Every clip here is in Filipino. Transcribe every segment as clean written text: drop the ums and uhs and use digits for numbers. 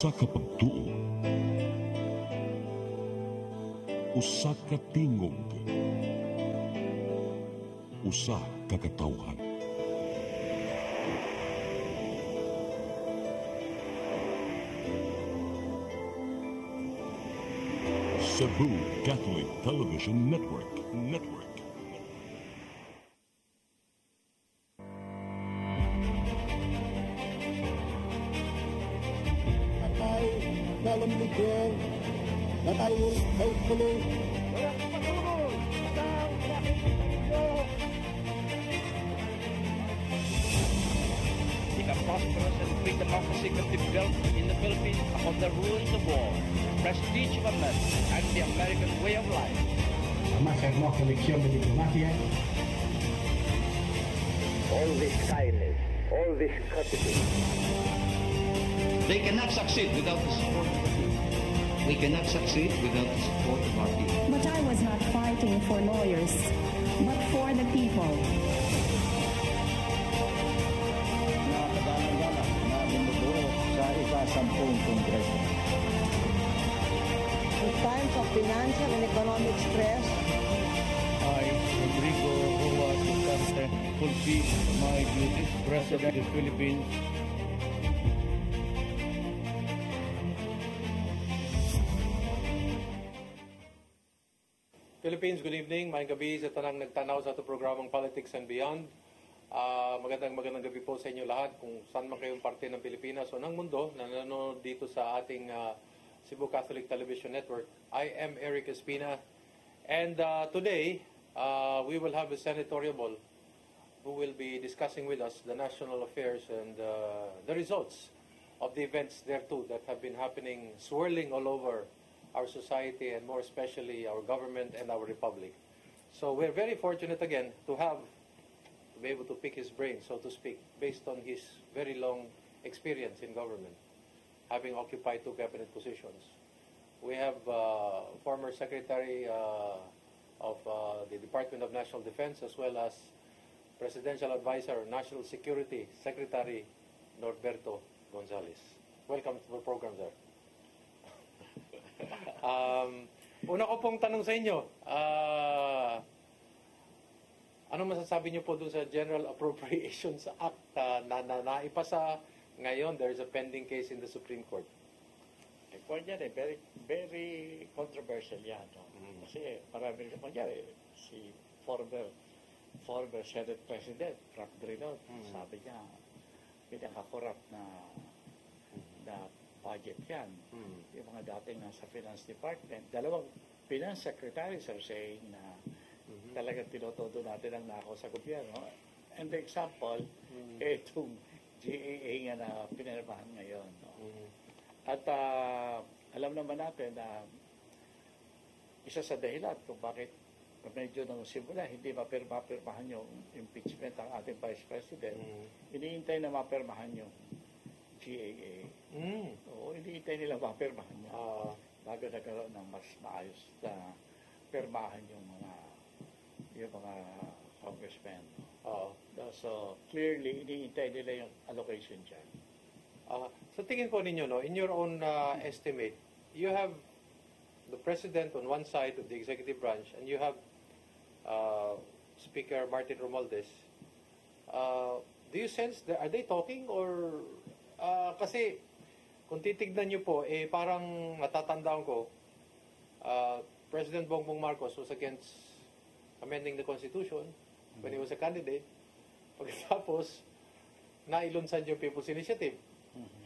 Usa ka pagtuo, usa ka tingog, usa ka katawhan. Cebu Catholic Television Network. That I will faithfully a prosperous and free democracy could be built in the Philippines upon the rules of war, prestige of America, and the American way of life. La más hermosa lección de diplomacia. All this kindness, all this courtesy. They cannot succeed without the support of the people. We cannot succeed without the support of our people. But I was not fighting for lawyers, but for the people. in times of financial and economic stress. I, Rodrigo Roa Duterte, fulfill my duties as President of the Philippines. Philippines, good evening. Maayong gabi sa tanang nagtanaw sa ito programang Politics and Beyond. Magandang gabi po sa inyo lahat kung saan man kayong parte ng Pilipinas o ng mundo na nanonood dito sa ating Cebu Catholic Television Network. I am Eric Espina, and today we will have a senatorial who will be discussing with us the national affairs and the results of the events thereto that have been happening, swirling all over our society and more especially our government and our republic. So we're very fortunate again to be able to pick his brain, so to speak, based on his very long experience in government, having occupied 2 cabinet positions. We have former Secretary of the Department of National Defense as well as Presidential Advisor on National Security, Secretary Norberto Gonzales. Welcome to the program, sir. Una ko pong tanong sa inyo, ano masasabi niyo po dun sa General Appropriations Act na naipasa ngayon? There is a pending case in the Supreme Court. Point yan very, very controversial yan. No? Kasi marami naman yan si former Senate President, Frank Drilon, sabi niya, pinaka-corrupt na budget yan. Yung mga dating nasa Finance Department, 2 Finance Secretaries are saying na talagang tinotodo natin ang nako sa gobyerno. And the example, itong GAA nga na pinirmahan ngayon. No? At alam naman natin na isa sa dahilan kung bakit medyo nang simula hindi mapirmahan yung impeachment ang ating Vice President, iniintay na mapirmahan yung GAA. Oo, iniintay nila mapirmahan niya bago nagkaroon ng mas maayos na pirmahan yung mga congressmen. So clearly iniintay nila yung allocation dyan. So tingin po ninyo, no, in your own estimate, you have the President on one side of the executive branch and you have Speaker Martin Romualdez. Do you sense, are they talking or kasi kung titignan nyo po, parang natatandaan ko, President Bongbong Marcos was against amending the Constitution when he was a candidate. Pagkatapos, nailunsan yung People's Initiative.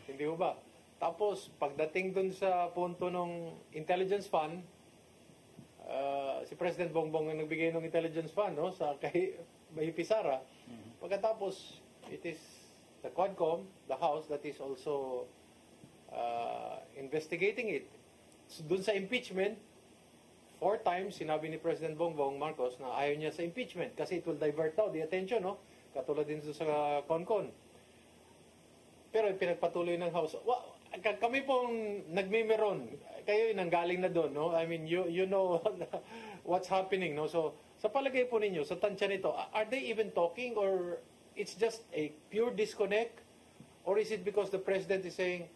Hindi ho ba? Tapos, pagdating dun sa punto ng Intelligence Fund, si President Bongbong ang nagbigay ng Intelligence Fund, no, sa kay Mahipi Sara. Pagkatapos, it is the Quadcom, the House, that is also investigating it. So, dun sa impeachment, 4 times sinabi ni President Bongbong Marcos na ayaw niya sa impeachment kasi it will divert daw the attention, no? Katulad din sa CONCON. Pero pinagpatuloy ng House. Kami pong nagmimeron. Kayo yung nanggaling na doon, no? I mean, you know what's happening, no? So, sa palagay po ninyo, sa tansya nito, are they even talking or it's just a pure disconnect? Or is it because the President is saying,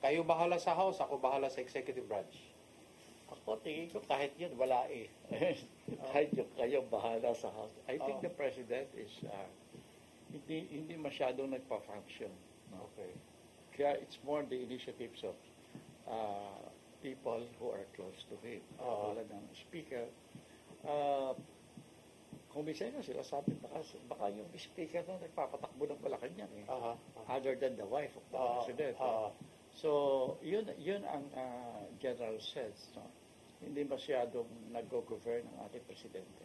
Kayo bahala sa House, ako bahala sa executive branch. Ako, tingin ko kahit yun, wala eh. Kahit yung kayo bahala sa House. I think the President is hindi masyadong nagpa-function. No? Okay. Kaya it's more the initiatives of people who are close to him. Tulad ng Speaker. Kung minsan nga sila sabi, baka yung Speaker na nagpapatakbo ng Malacanang eh. Other than the wife of the President. So, yun ang general sense. No? Hindi masyadong nag-govern ang ating Presidente.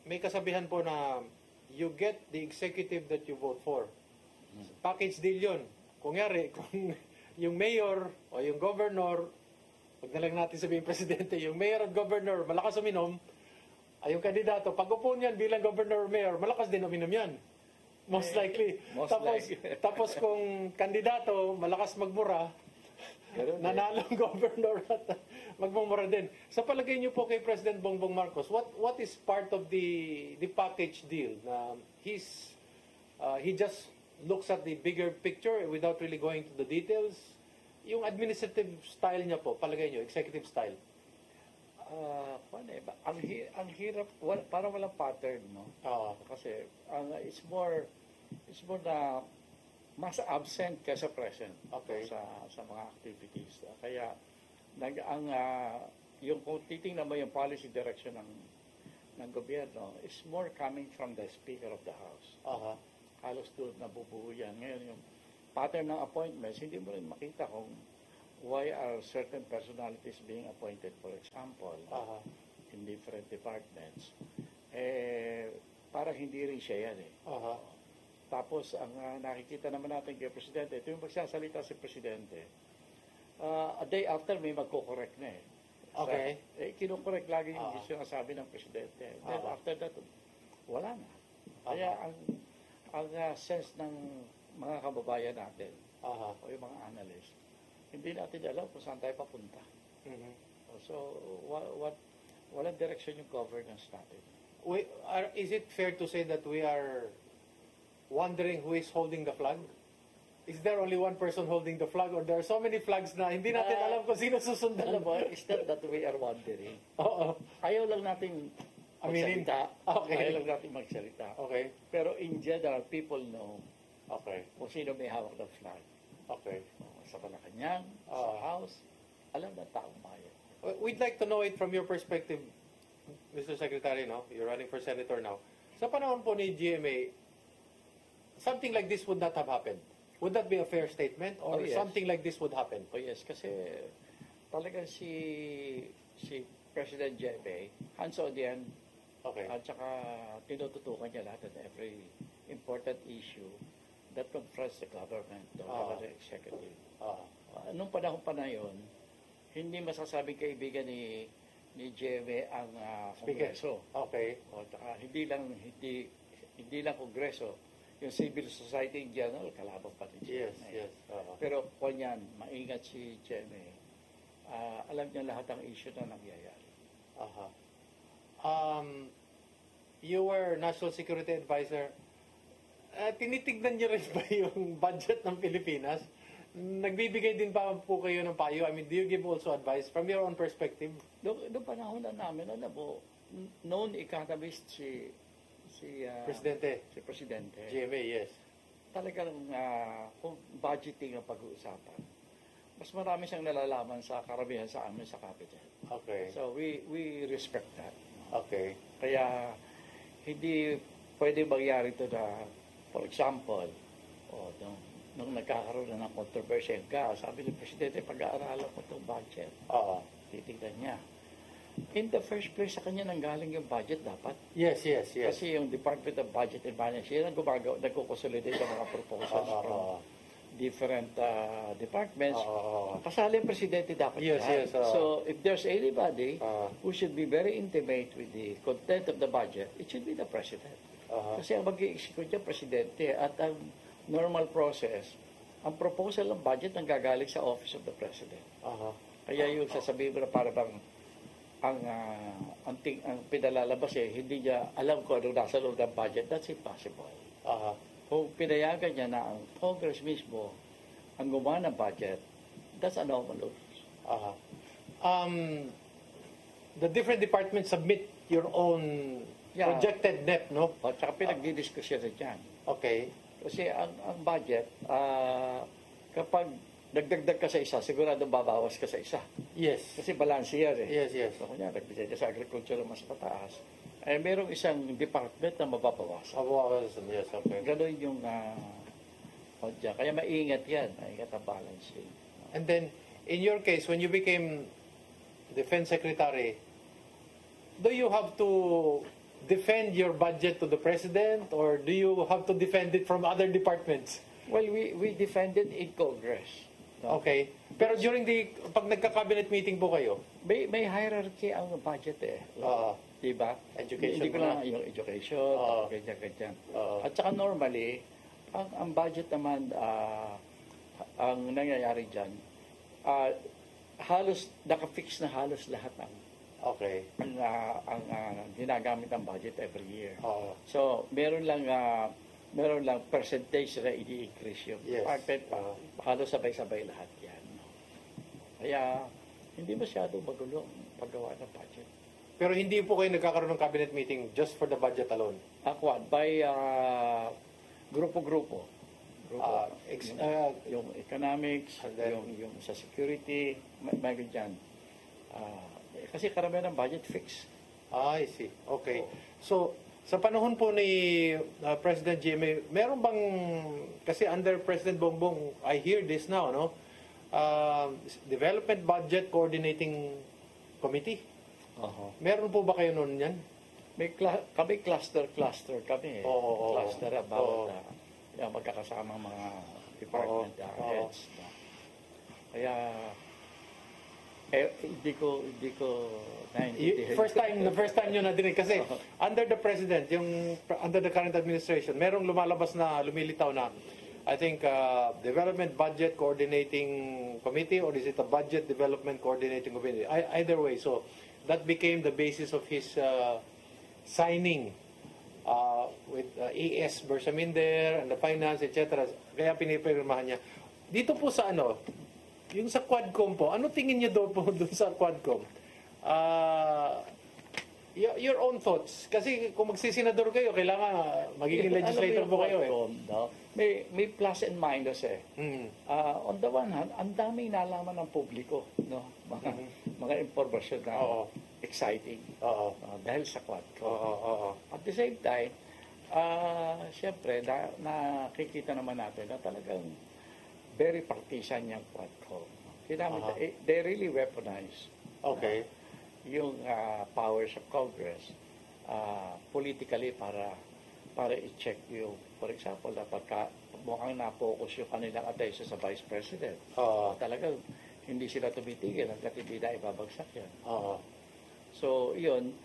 May kasabihan po na you get the executive that you vote for. Package deal yun. Kung yung mayor o yung governor, wag na lang natin sabihin presidente, yung mayor at governor malakas uminom, ay yung kandidato, pag upo niyan bilang governor or mayor, malakas din uminom yan. Most likely. Tapos kung kandidato, malakas magmura, nanalo ang governor at magmumura din. Sa palagay niyo po kay President Bongbong Marcos, what is part of the package deal? Na he just looks at the bigger picture without really going to the details? Yung administrative style niya po, palagay niyo, executive style? Ang hirap, parang walang pattern, no? Kasi it's more na mas absent kaysa present sa mga activities. Kaya yung kung titingnan mo yung policy direction ng gobyerno is more coming from the Speaker of the House. Halos doon nabubuo yan. Ngayon yung pattern ng appointments, hindi mo rin makita kung why are certain personalities being appointed, for example, in different departments. Parang hindi rin siya yan eh. Tapos, ang nakikita naman natin kay Presidente, ito yung magsasalita si Presidente, a day after may magko-correct na eh. Okay. Kinukorek lagi yung sinasabi ng Presidente. Then after that, wala na. Kaya ang sense ng mga kababayan natin, o yung mga analyst, hindi natin alam kung saan tayo papunta. So, walang direction yung governance natin. Is it fair to say that we are wondering who is holding the flag? Is there only one person holding the flag, or there are so many flags na hindi natin alam kung sino susundan? Alam mo, it's not that we are wondering. Ayaw lang natin magsalita. Ayaw lang natin magsalita. Pero in general, people know kung sino may hawak ng flag. Sa Malacanang, sa House, alam na taong bayan. We'd like to know it from your perspective, Mr. Secretary, no? You're running for senator now. Sa panahon po ni GMA, something like this would not have happened. Would that be a fair statement? Or something like this would happen? Yes, kasi talagang si President GMA, hands-on yan, at saka tinututukan niya lahat of every important issue that confronts the government or the executive. Nung panahon pa na yun, hindi masasabing kaibigan ni GMA ang Kongreso. Hindi lang Kongreso, yung civil society in general, kalaban pa ni GMA. Pero kung yan, maingat si GMA, alam niya lahat ang issue na nangyayari. You were National Security Advisor. Tinitignan niyo rin ba yung budget ng Pilipinas? Nagbibigay din pa po kayo ng payo? I mean, do you give also advice from your own perspective? Noong panahon na namin, alam mo, known economist si Presidente. Si Presidente. GMA, yes. Talagang kung budgeting ang pag-uusapan, mas marami siyang nalalaman sa karamihan sa amin sa capital. So we respect that. Kaya hindi pwede mangyari ito na, for example, nung nagkakaroon na ng controversy ka, sabi ni Presidente, pag-aaralan ko itong budget. Titignan niya. In the first place, sa kanya nanggaling yung budget dapat. Yes. Kasi yung Department of Budget and Finance, yun ang nagko-consolidate ang mga proposals from different departments. Kasali ang Presidente dapat. So, if there's anybody who should be very intimate with the content of the budget, it should be the President. Kasi ang mag-i-execute yung Presidente at ang normal process, ang proposal ng budget ang gagaling sa Office of the President. Kaya yung sasabihin mo na para bang ang pinalalabas hindi niya alam kung anong nasa loob ng budget, that's impossible. Kung pinayagan niya na ang Congress mismo ang gumawa ng budget, that's anomalous. The different departments submit your own projected net, no? At saka pinagdidiskusyon na dyan. Okay. Kasi ang budget, kapag nagdagdag ka sa isa, sigurado babawas ka sa isa. Yes. Kasi balance yan eh. Yes, yes. So, kunya, nagbigay ka sa agriculture na mas mataas, eh merong isang department na mababawasan. Yes, okay. Ganon yung dyan. Kaya maingat yan. Maingat ang balancing. And then, in your case, when you became Defense Secretary, do you have to defend your budget to the President or do you have to defend it from other departments? Well, we defended in Congress. No? Okay. Pero during pag nagka-cabinet meeting po kayo? May hierarchy ang budget eh. Diba? Education Hindi ko lang yung education, ganyan. At saka normally, ang budget naman, ang nangyayari dyan, halos, naka-fix na halos lahat ang ginagamit ng budget every year. So, meron lang percentage na i-increase yung department. Halos sabay-sabay lahat yan. Kaya, hindi masyado magulo ang paggawa ng budget. Pero hindi po kayo nagkakaroon ng cabinet meeting just for the budget alone? By grupo-grupo. Yung economics, yung sa security, may ganyan. Kasi karamihan ng budget fixed. I see. Okay. So, sa panahon po ni President GMA, meron bang, kasi under President Bongbong, I hear this now, no? Development Budget Coordinating Committee. Meron po ba kayo noon yan? Kami cluster kami. Cluster about magkakasama mga department heads. Kaya hindi ko naintindihan. The first time nyo nadinig kasi under the president, under the current administration, merong lumilitaw na I think Development Budget Coordinating Committee, or is it a Budget Development Coordinating Committee? Either way, so that became the basis of his signing with AS Bersaminder and the finance, etc. Kaya pinipirmahan niya. Dito po sa yung sa Quadcom po, ano tingin niyo doon sa Quadcom? Your own thoughts. Kasi kung magsisenador kayo, kailangan magiging legislator po kayo. May plus and minus eh. On the one hand, ang daming nalaman ng publiko. No? Mga impormasyon na exciting. Dahil sa Quadcom. At the same time, siyempre, nakikita naman natin na talagang very partisan yung Quadcom. They really weaponize yung powers of Congress politically para i-check yung, for example, na pagka mukhang na-focus yung kanilang attention sa Vice President. Talagang hindi sila tumitigil hanggat hindi na ibabagsak yan. So, yun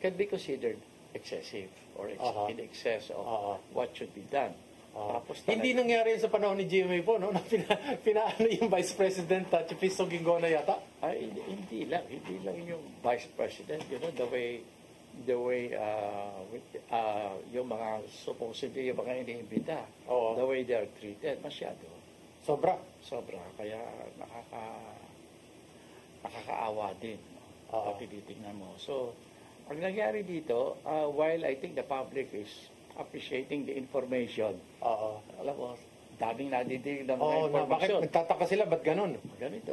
can be considered excessive or in excess of what should be done. Tapos hindi nangyari sa panahon ni GMA po, no? Na pinaano yung Vice President at Chifisto Gingona yata? Hindi lang yung Vice President, the way yung mga supposedly yung mga iniimbita, the way they are treated, masyado. Sobra. Kaya nakakaawa din. Tinitingnan mo. So, ang nangyari dito, while I think the public is appreciating the information. Alam mo, daming nadidinig ng mga information. Bakit nagtataka sila? Ba't ganun? Ganito.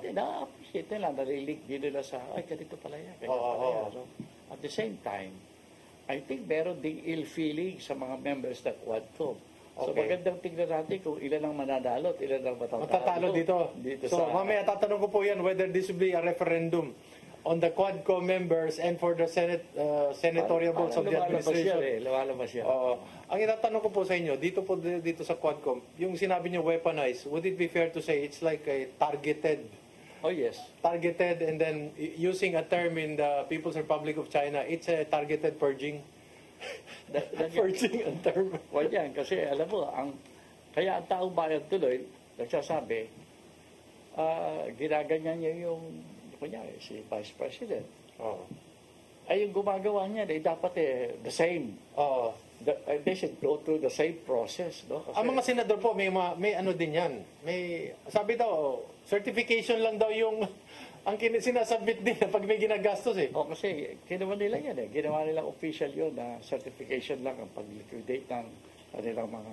Na-appreciate nila, narilig din nila sa, ganito pala yan. So, at the same time, I think meron ding ill feeling sa mga members ng Quadcom. So magandang tingnan natin kung ilan ang mananalo at ilan ang matatalo dito. So mamaya tatanong ko po yan whether this will be a referendum on the Quadcom members and for the senatorial votes of the administration. Lumalabas yan. Ang itatanong ko po sa inyo, dito sa Quadcom, yung sinabi niyo weaponized, would it be fair to say it's like a targeted? Oh, yes. Targeted, and then using a term in the People's Republic of China, it's a targeted purging. Purging ang term. Yan, kasi alam mo, kaya ang taong bayan tuloy, nagsasabi, ginaganyan niya yung kunyari, si Vice President. Ay yung gumagawa niya, dapat the same. they should go through the same process, no? Kasi, Ang mga senador po, may ano din yan. May, sabi daw, certification lang daw yung ang sinasubmit din pag may ginagastos eh. kasi ginawa nila yan eh. Ginawa nilang official yun na certification lang ang pag-liquidate ng kanilang mga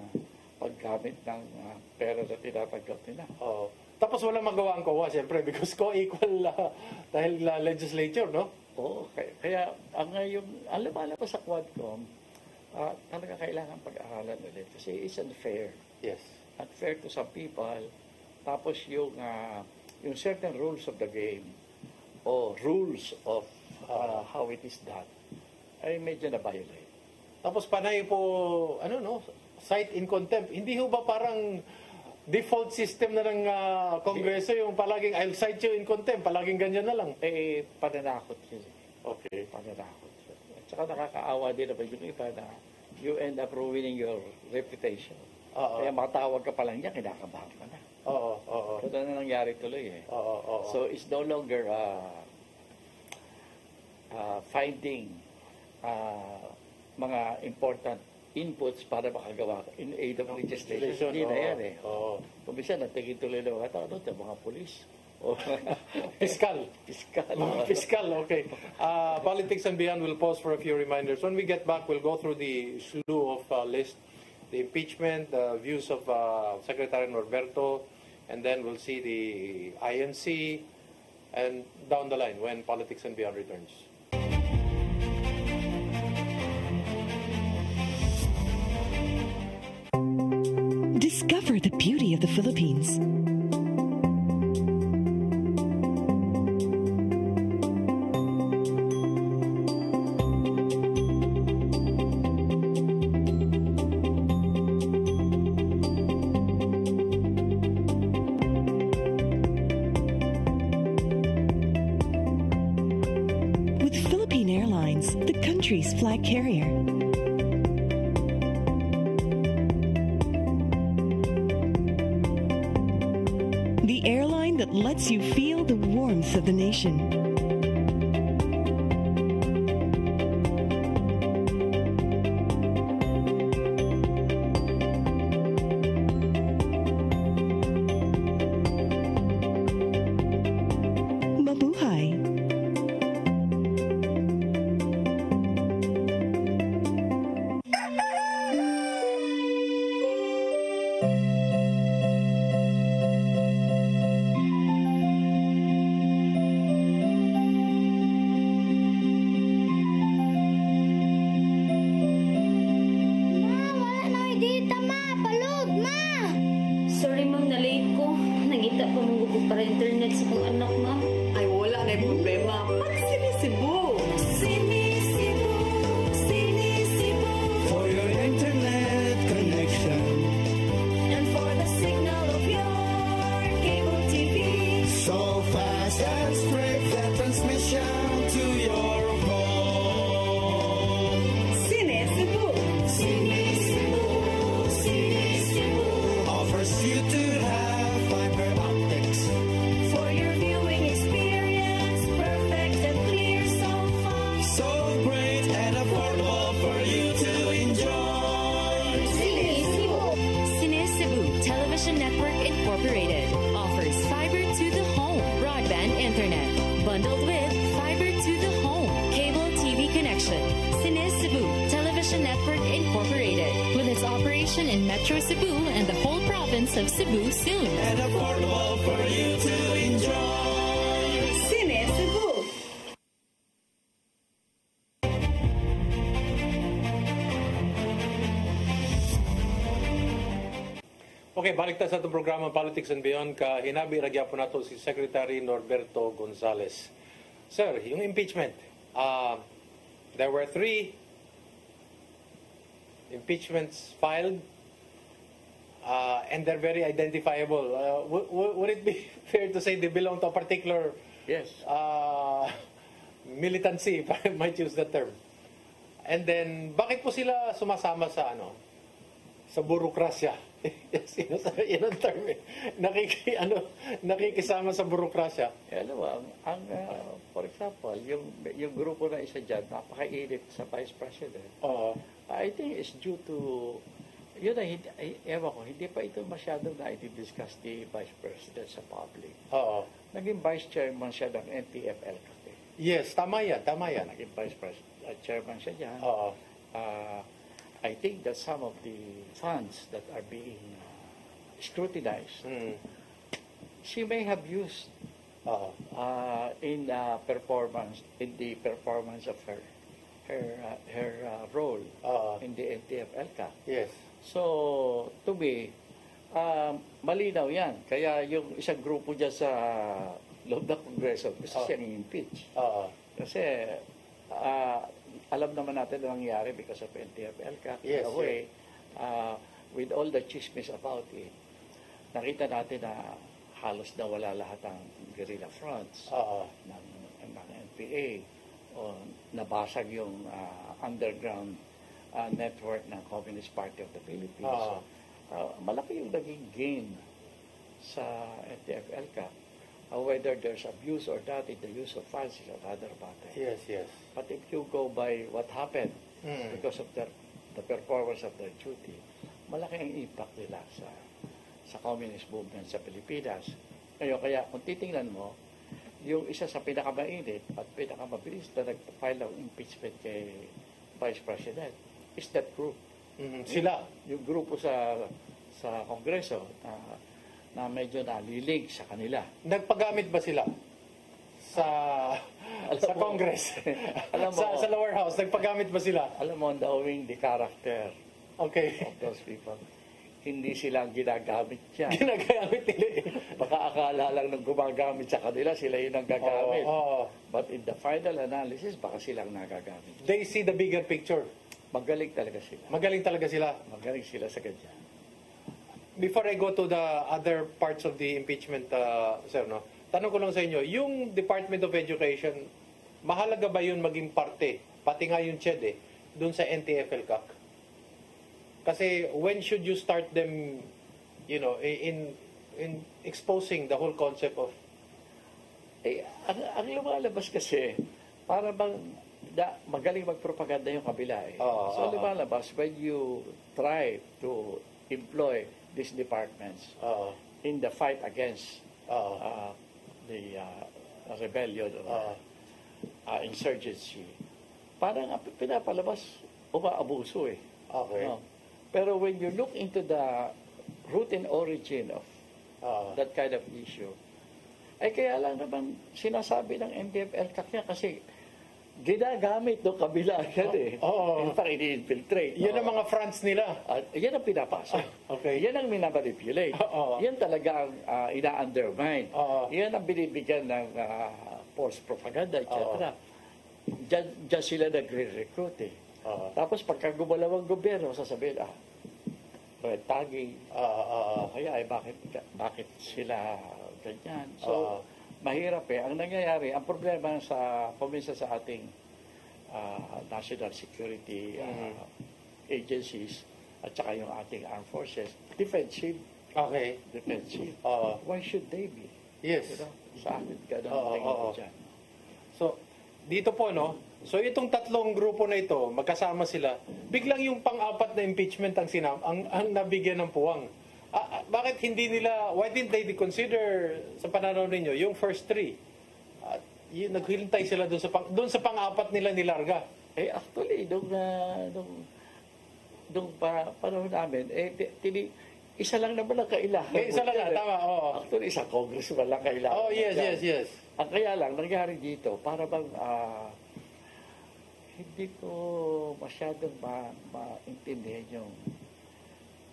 paggamit ng pera na tinatanggap nila. Oo. Tapos walang magawa ang COA, siyempre, because co-equal dahil legislature, no? Oo. Kaya ang lumalabas sa Quadcom, talaga kailangan pag-aralan ulit. Kasi it's unfair. Yes. Unfair to some people. Tapos yung certain rules of the game o rules of how it is done ay medyo na-violate. Tapos panay po, cite in contempt. Hindi ho ba parang default system na ng Kongreso yung palaging I'll cite you in contempt, palaging ganyan na lang? Pananakot yun. Okay. Pananakot yun. At saka nakakaawa din naman yung iba na you end up ruining your reputation. Kaya makatawag ka pa lang niya, kinakabahan ka na. Oo. Ito na nangyari tuloy eh. Oo. So it's no longer finding mga important inputs para makagawa in aid of legislation. Hindi na yan eh. Kumisa, natigil tuloy na mga tao, mga polis. Fiscal. Fiscal, okay. Politics and Beyond will pause for a few reminders. When we get back, we'll go through the slew of list, the impeachment, the views of Secretary Norberto, and then we'll see the INC, and down the line when Politics and Beyond returns. Discover the beauty of the Philippines. With Philippine Airlines, the country's flag carrier. The airline that lets you feel the warmth of the nation. Mabuhay. Sorry ma'am, na-late ko. Nangita ko nung gusto para internet sa kong anak ma'am. Ay, wala na yung problema. Pag-sinisibo. Sinisibo. Sinisibo. For your internet connection. And for the signal of your cable TV. So fast and straight that transmission to your phone. Sinisibo. Sinisibo. Sinisibo. Offers you to have fiber optics. For your viewing experience, perfect and clear so far. So great and affordable for you to enjoy. Sinisibo. Cebu Television Network Incorporated offers fiber to the home broadband internet bundled with fiber to the home cable TV connection. Cebu Television Network Incorporated with its operation in Metro Cebu and the whole province of Cebu soon. And affordable for you to enjoy. Sinisibo. Okay, balik tayo sa itong programa Politics and Beyond. Hinabi ragya po nato si Secretary Norberto Gonzales. Sir, yung impeachment, there were 3 impeachments filed and they're very identifiable. Would it be fair to say they belong to a particular militancy, if I might use that term? And then, bakit po sila sumasama sa sa burokrasya? Yun ang term eh. Nakikisama sa burokrasya. For example, yung grupo na isa dyan, napakainit sa Vice President. I think it's due to, yun na, ewan ko, hindi pa ito masyadong na-discuss ni Vice President sa public. Oo. Naging Vice Chairman siya ng NTFL kasi. Yes, tama yan. Naging Vice Chairman siya dyan. Oo. I think that some of the funds that are being scrutinized, she may have used in the performance of her role in the NTF-ELCA. Yes. So, to me, malinaw yan. Kaya yung isang grupo dyan sa loob ng Kongreso, gusto siyang i-impeach. Kasi, alam naman natin ang nangyari because of NTF-ELCA. Yes, in a way, with all the chismis about it, nakita natin na halos nawala lahat ng guerrilla fronts ng NPA o nabasag yung underground network ng Communist Party of the Philippines. Malaki yung naging gain sa NTF-ELCA. Whether there's abuse or not in the use of funds is another matter. Yes, yes. But if you go by what happened because of the performance of their duty, malaki ang impact nila sa communist movement sa Pilipinas. Ngayon, kaya kung titingnan mo, yung isa sa pinakamainit at pinakamabilis na nag-file ng impeachment kay Vice President is that group. Sila? Yung grupo sa Kongreso na medyo nalilig sa kanila. Nagpagamit ba sila sa Congress? Alam mo, sa lower house, nagpagamit ba sila? Alam mo, knowing the character of those people, hindi sila ang ginagamit yan. Ginagamit nila. Baka akala lang nang gumagamit sa kanila, sila yun ang gagamit. But in the final analysis, baka silang nagagamit. They see the bigger picture. Magaling talaga sila. Magaling talaga sila. Magaling sila sa ganyan. Before I go to the other parts of the impeachment, sir, no? Tanong ko lang sa inyo, yung Department of Education, mahalaga ba yun maging parte, pati nga yung CHED dun sa NTF-ELCAC? Kasi when should you start them, you know, in exposing the whole concept of... Ang lumalabas kasi, para bang magaling magpropaganda yung kabila so lumalabas when you try to employ these departments in the fight against the rebellion or insurgency, parang pinapalabas umaabuso Okay. Pero when you look into the root and origin of that kind of issue, kaya lang naman sinasabi ng NTF-ELCAC niya kasi ginagamit ng kabila yan in fact, ini-infiltrate. Yan ang mga fronts nila. Yan ang pinapasok. Yan ang minamanipulate. Yan talaga ang ina-undermine. Yan ang binibigyan ng false propaganda, etc. Diyan sila nagre-recruit Tapos pagka gumalaw ang gobyerno, sasabihin, red tagging. Kaya bakit sila ganyan? So, mahirap Ang nangyayari, ang problema puminsan sa ating national security agencies at saka yung ating armed forces, defensive. Okay. Defensive. Why should they be? Yes. Sa akin, gano'n dyan. So, dito po, no? So, itong tatlong grupo na ito, magkasama sila, biglang yung pang-apat na impeachment ang nabigyan ng puwang. Bakit hindi nila, why didn't they consider sa pananaw ninyo, yung first three? Naghintay sila doon sa pang-apat nila nilarga. Actually, nung panahon namin, isa lang naman ang kailangan. Isa lang, tama, Actually, isang congressman lang kailangan. Yes. Ang kaya lang, nangyari dito, para bang hindi ko masyadong maintindihan yung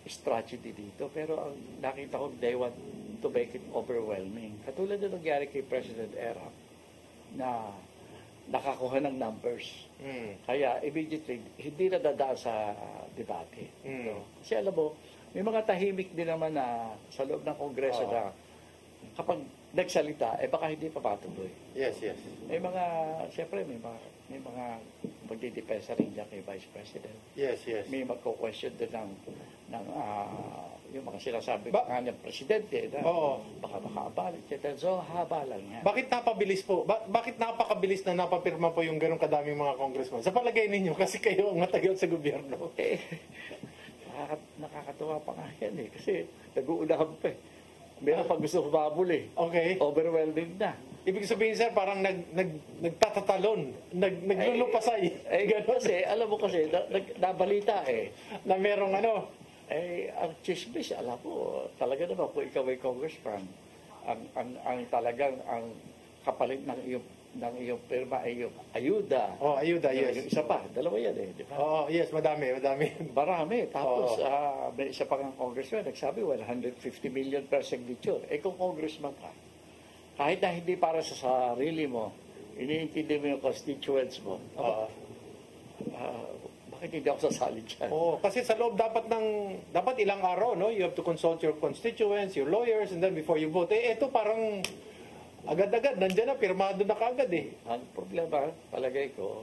strategy dito. Pero ang nakita ko, they want to make it overwhelming. Katulad na nangyari kay President Erap na nakakuha ng numbers. Kaya immediately, hindi na dadaan sa debate. Kasi alam mo, may mga tahimik din naman na sa loob ng Kongreso na kapag nagsalita, baka hindi pa patuloy. Yes. May mga, siyempre, may mga magdidepensa rin dyan kay Vice President. Yes. May magko-question din yung mga sinasabi nga ng presidente na baka makaabala, etc. So, haba lang yan. Bakit napabilis po? Bakit napakabilis na napapirma po yung ganong kadaming mga congressman? Sa palagay ninyo, kasi kayo ang matagal sa gobyerno. Nakakatuwa pa nga yan eh. Kasi nag-uunahan pa eh. Meron pa gusto kumabol eh. Okay. Overwhelming na. Ibig sabihin, sir, parang nagtatatalon, naglulupasay. Kasi, alam mo kasi, nabalita eh. Na merong ang chismis, alam mo, talaga naman kung ikaw ay congressman, ang talagang, ang kapalit ng iyong firma ay yung ayuda. Ayuda, yes. Yung isa pa, dalawa yan eh, di ba? Yes, madami. Marami. Tapos, may isa pa ng congressman, nagsabi, 150 million per signature. Kung congressman ka, kahit na hindi para sa sarili mo, iniintindi mo yung constituents mo, bakit hindi ako sasali dyan? Kasi sa loob dapat ilang araw, no? You have to consult your constituents, your lawyers, and then before you vote. Ito parang agad-agad, nandiyan na, pirmado na kaagad eh. Ang problema, palagay ko,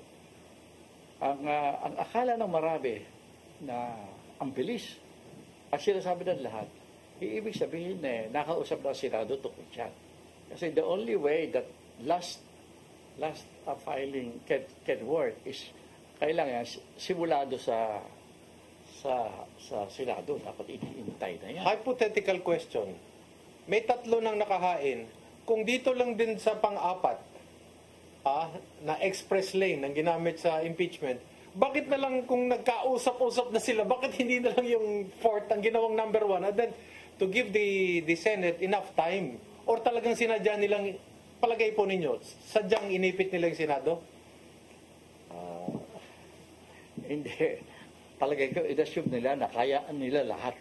ang akala ng marami na ang bilis, ang sinasabi ng lahat, ibig sabihin nakausap na Senado tungkol dyan. Kasi the only way that last filing can work is kailangan simulado sa Senado. Dapat iniintay na yan. Hypothetical question. May 3 nang nakahain. Kung dito lang din sa pang-4, na express lane ang ginamit sa impeachment, bakit na lang kung nagkausap-usap na sila, bakit hindi na lang yung 4th ang ginawang number 1? And then, to give the Senate enough time? Or talagang sinadya nilang, palagay po ninyo, sadyang inipit nila yung Senado? Hindi. Palagay ko, i-assume nila na kayaan nila lahat.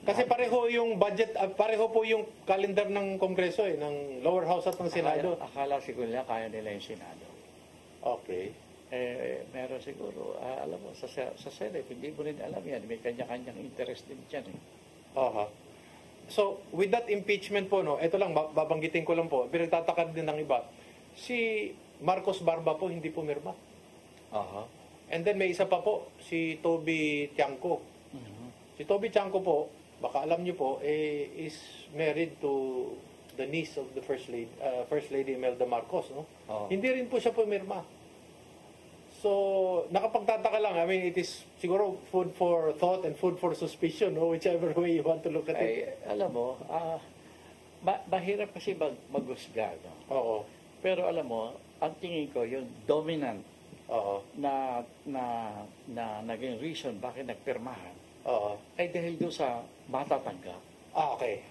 Kasi pareho yung budget, pareho po yung calendar ng Kongreso ng lower house at ng Senado. Akala siguro nila kaya nila yung Senado. Okay. Meron siguro, alam mo, sa Senate, hindi mo rin alam yan. May kanya-kanyang interest din dyan eh. So, with that impeachment po, ito lang, babanggitin ko lang po, pinagtataka din ng iba, si Marcos Barba po hindi pumirma. And then may isa pa po, si Toby Tiangco. Si Toby Tiangco po, baka alam niyo po, is married to the niece of the First Lady Imelda Marcos. No? Hindi rin po siya pumirma. So, nakapagtataka lang. I mean, it is siguro food for thought and food for suspicion, no? Whichever way you want to look at it. Alam mo, mahirap kasi maghusga. No? Pero alam mo, ang tingin ko, yung dominant na naging reason bakit nagpirmahan ay dahil doon sa matatanggap.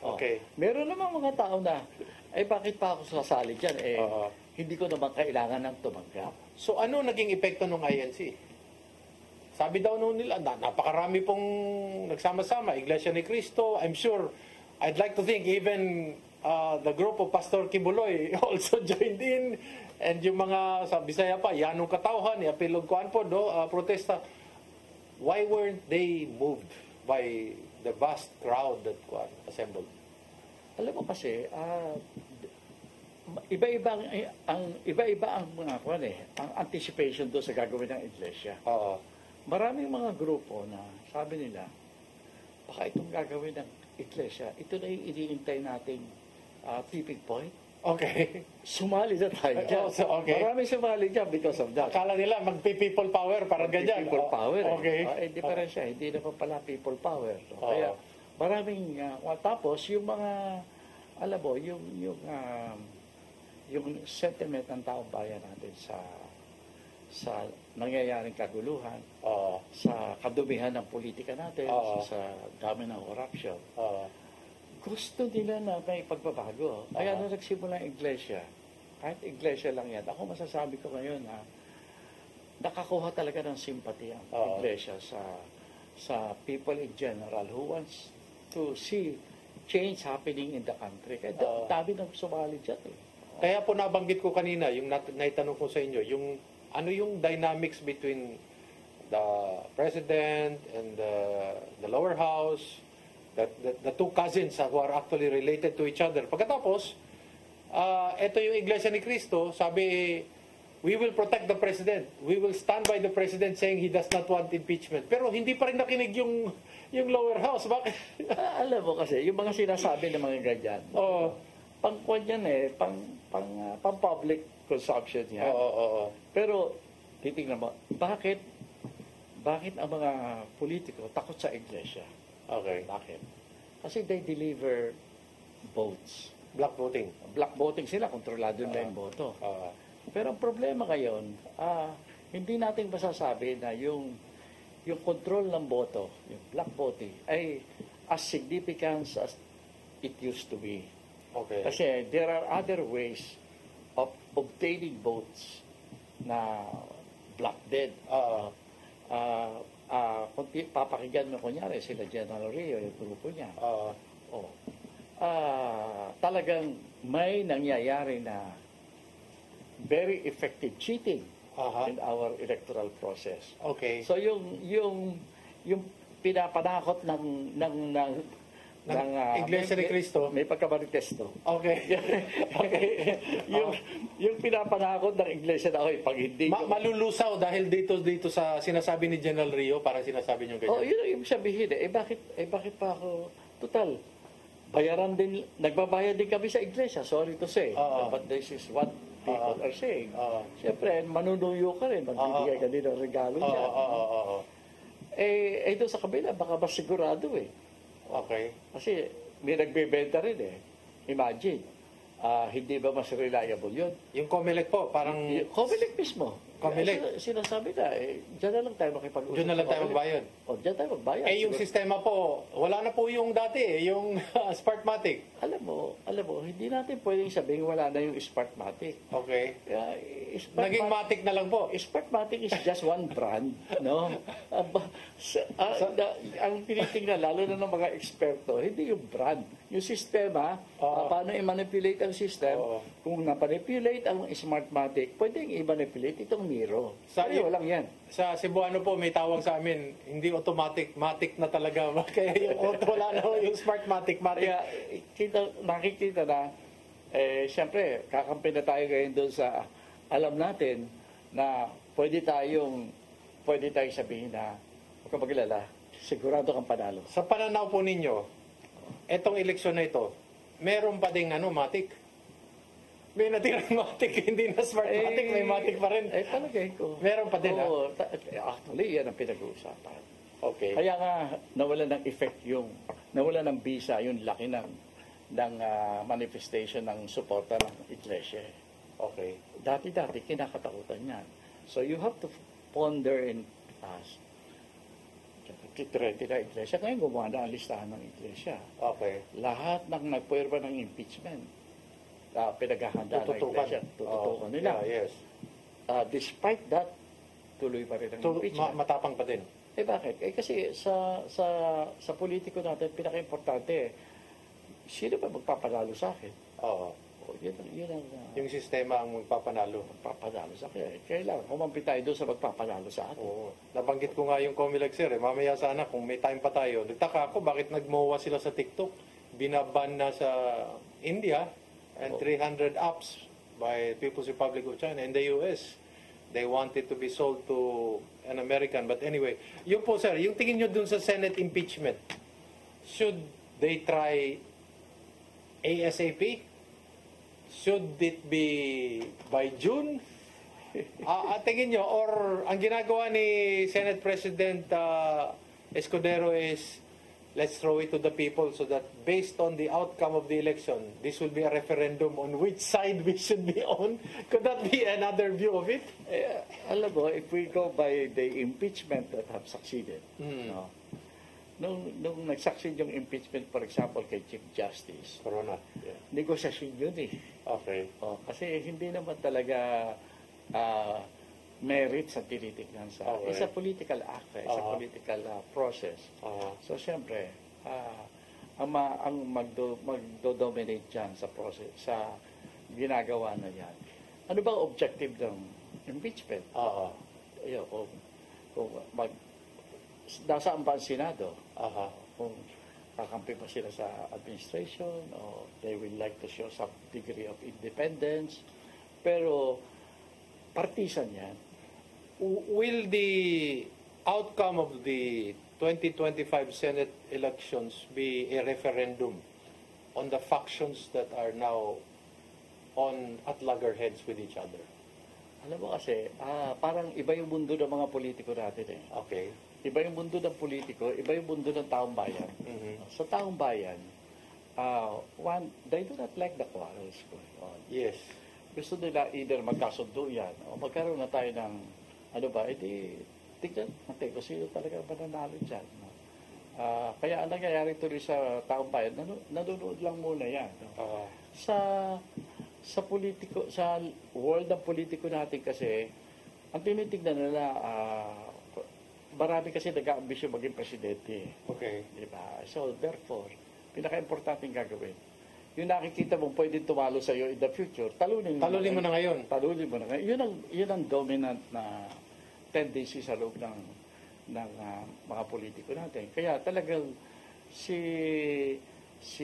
Okay. Meron namang mga tao na, bakit pa ako sasali dyan? Hindi ko naman kailangan ng tumanggap. So ano naging epekto ng INC? Sabi daw noon nila, napakarami pong nagsama-sama, Iglesia ni Cristo. I'm sure, I'd like to think even the group of Pastor Kibuloy also joined in. And yung mga sa Bisaya pa, yanong katauhan, apilog kuan po, protesta. Why weren't they moved by the vast crowd that assembled? Alam mo kasi, iba-iba ang mga ang anticipation doon sa gagawin ng Iglesia. Maraming mga grupo na sabi nila, baka itong gagawin ng Iglesia, ito na yung iniintay nating tipping point. Okay. Sumali na tayo dyan. Okay. Maraming sumali dyan because of that. Akala nila mag-people power, parang ganyan. People power. Okay. Hindi pa rin siya. Hindi naman pala people power. Kaya maraming, tapos yung mga, alam mo, yung sentiment ng taong bayan natin sa nangyayaring kaguluhan, sa kadumihan ng politika natin, sa dami ng corruption. Gusto nila na may pagbabago. Kaya nung nagsimula ang Iglesia, kahit Iglesia lang yan, ako masasabi ko ngayon na nakakuha talaga ng sympathy ang Iglesia sa people in general who wants to see change happening in the country. Kaya dami nang sumali dyan eh. Kaya po nabanggit ko kanina, yung naitanong ko sa inyo, yung ano yung dynamics between the President and the lower house, the two cousins who are actually related to each other. Pagkatapos, ito yung Iglesia ni Cristo, sabi, we will protect the President. We will stand by the President saying he does not want impeachment. Pero hindi pa rin nakinig yung Yung lower house, bakit? Alam mo kasi, yung mga sinasabi ng mga ganyan, pang-kwan yan pang public consumption yan. Pero, titingnan mo, bakit ang mga politiko takot sa iglesia? Okay. Bakit? Kasi they deliver votes. Black voting. Black voting sila, kontrolado nila yung boto. Pero ang problema ngayon, hindi natin masasabi na yung control ng boto, yung black voting, ay as significant as it used to be. Okay. Kasi there are other ways of obtaining votes na black dead. Kung papakinggan mo kunyari sila General Rio, yung grupo niya. Talagang may nangyayari na very effective cheating in our electoral process. Okay. So yung pinapanakot ng Iglesia ni Cristo. May pagkabaritesto. Okay. Okay. Yung pinapanakot ng iglesia na pag hindi malulusaw dahil dito sa sinasabi ni General Rio, para sinasabi niyo ganyan. yun ang ibig sabihin bakit pa ako total bayaran din, nagbabayad din kami sa iglesia, sorry to say. But this is what people are saying. Siyempre, manunuyo ka rin, magbibigay ka din ng regalo niya. Doon sa kabila, baka mas sigurado Okay. Kasi may nagbebenta rin Imagine, hindi ba mas reliable yun? Yung Comelec po, parang... Yung Comelec mismo. Comelec. Sinasabi na, dyan na lang tayo makipag-usap. Diyan na lang tayo magbayad. Dyan tayo magbayad. Yung sistema po, wala na po yung dati yung Smartmatic. Alam mo, hindi natin pwedeng sabihin wala na yung Smartmatic. Okay. Naging Matic na lang po. Smartmatic is just one brand, no? Ang tinitingnan, lalo na ng mga eksperto, hindi yung brand. Yung sistema, paano i-manipulate ang system. Kung na-manipulate ang Smartmatic, pwedeng i-manipulate itong Miro. Pareho lang yan. Sa Cebuano po, may tawag sa amin, hindi automatic, matic na talaga. Kaya yung auto, wala na yung Smartmatic, matic. Kaya nakikita na, siyempre, kakampi na tayo ngayon doon sa, alam natin na pwede tayong sabihin na, huwag kang maglala, sigurado kang panalo. Sa pananaw po ninyo, etong eleksyon na ito, meron pa ding matic? May natirang matic, hindi na Smartmatic, may matic pa rin. Palagay ko. Meron pa din, actually, yan ang pinag-uusapan. Okay. Kaya nga, nawala ng effect nawala ng bisa, yung laki ng manifestation ng suporta ng iglesia. Okay. Dati, kinakatakutan yan. So, you have to ponder and ask. Na iglesia. Ngayon, gumawa na ang listahan ng iglesia. Okay. Lahat ng nagpuwerba ng impeachment, pinaghahanda ng iglesia. Tututukan nila. Yeah, yes. Despite that, tuloy pa rin ang impeachment. Matapang pa din. Bakit? Kasi sa politiko natin, pinaka-importante, sino ba magpapanalo sa akin? Yun ang yung sistema ang magpapanalo. Magpapanalo sa akin. Kailangan kumampi tayo doon sa magpapanalo sa akin. Nabanggit ko nga yung Comelec, sir. Mamaya sana, kung may time pa tayo. Nagtaka ako, bakit nagmowa sila sa TikTok? Binaban na sa India and 300 apps by People's Republic of China in the US. They want it to be sold to an American. But anyway, yun po, sir, yung tingin nyo dun sa Senate impeachment, should they try ASAP? Should it be by June? Tingin nyo, or ang ginagawa ni Senate President Escudero is, let's throw it to the people so that based on the outcome of the election, this will be a referendum on which side we should be on. Could that be another view of it? Alam mo, if we go by the impeachment that have succeeded, no? Nung nag-succeed yung impeachment, for example, kay Chief Justice, Corona. Negosyasyon yun Okay. Kasi hindi naman talaga merits ang tinitignan sa... It's a political act, it's a political process. So, siyempre, ang magdo-dominate dyan sa process, sa ginagawa na yan. Ano ba ang objective ng impeachment? Kung nasaan ba ang Senado? Kung kakampi pa sila sa administration, or they will like to show some degree of independence. Pero, partisan yan. Will the outcome of the 2025 Senate elections be a referendum on the factions that are now at loggerheads with each other? Alam mo kasi, parang iba yung mundo ng mga politiko natin eh. Okay. Iba yung mundo ng politiko, iba yung mundo ng taong bayan. Sa taong bayan, they do not like the quarrels going on. Yes. Gusto nila either magkasundo yan o magkaroon na tayo ng, tignan natin kung sino talaga mananalo dyan. Kaya ang nangyayari tuloy sa taong bayan, nanonood lang muna yan. Sa politiko, sa world ng politiko natin kasi, ang tinitignan nila, marami kasi nag-aambisyon maging presidente. Okay. Diba? So, therefore, pinaka-importante gagawin. Yung nakikita mong pwede tumalo sa iyo in the future, talunin mo na ngayon. Talunin mo na ngayon. Yun ang dominant na tendency sa loob ng mga politiko natin. Kaya talagang si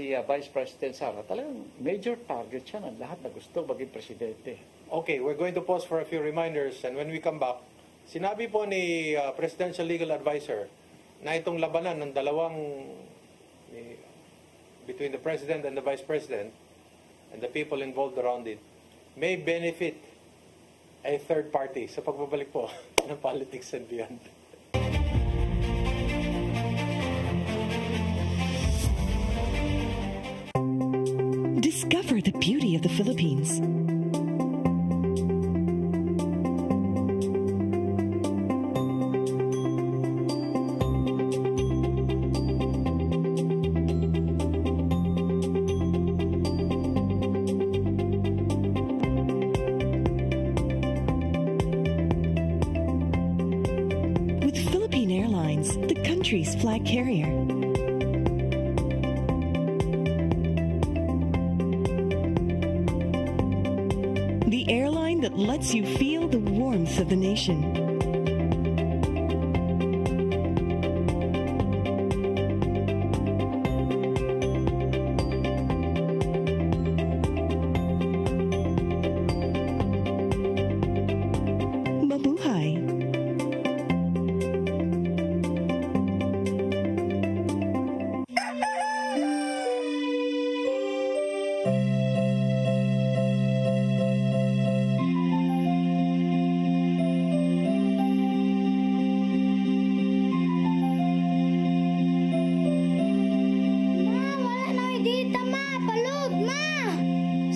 Vice President Sara, talagang major target siya ng lahat na gusto maging presidente. Okay, we're going to pause for a few reminders, and when we come back, sinabi po ni Presidential Legal Advisor na itong labanan ng between the President and the Vice President and the people involved around it may benefit a third party sa pagbabalik po ng Politics and Beyond. Discover the beauty of the Philippines. With Philippine Airlines, the country's flag carrier. The airline that lets you feel the warmth of the nation. Mabuhay.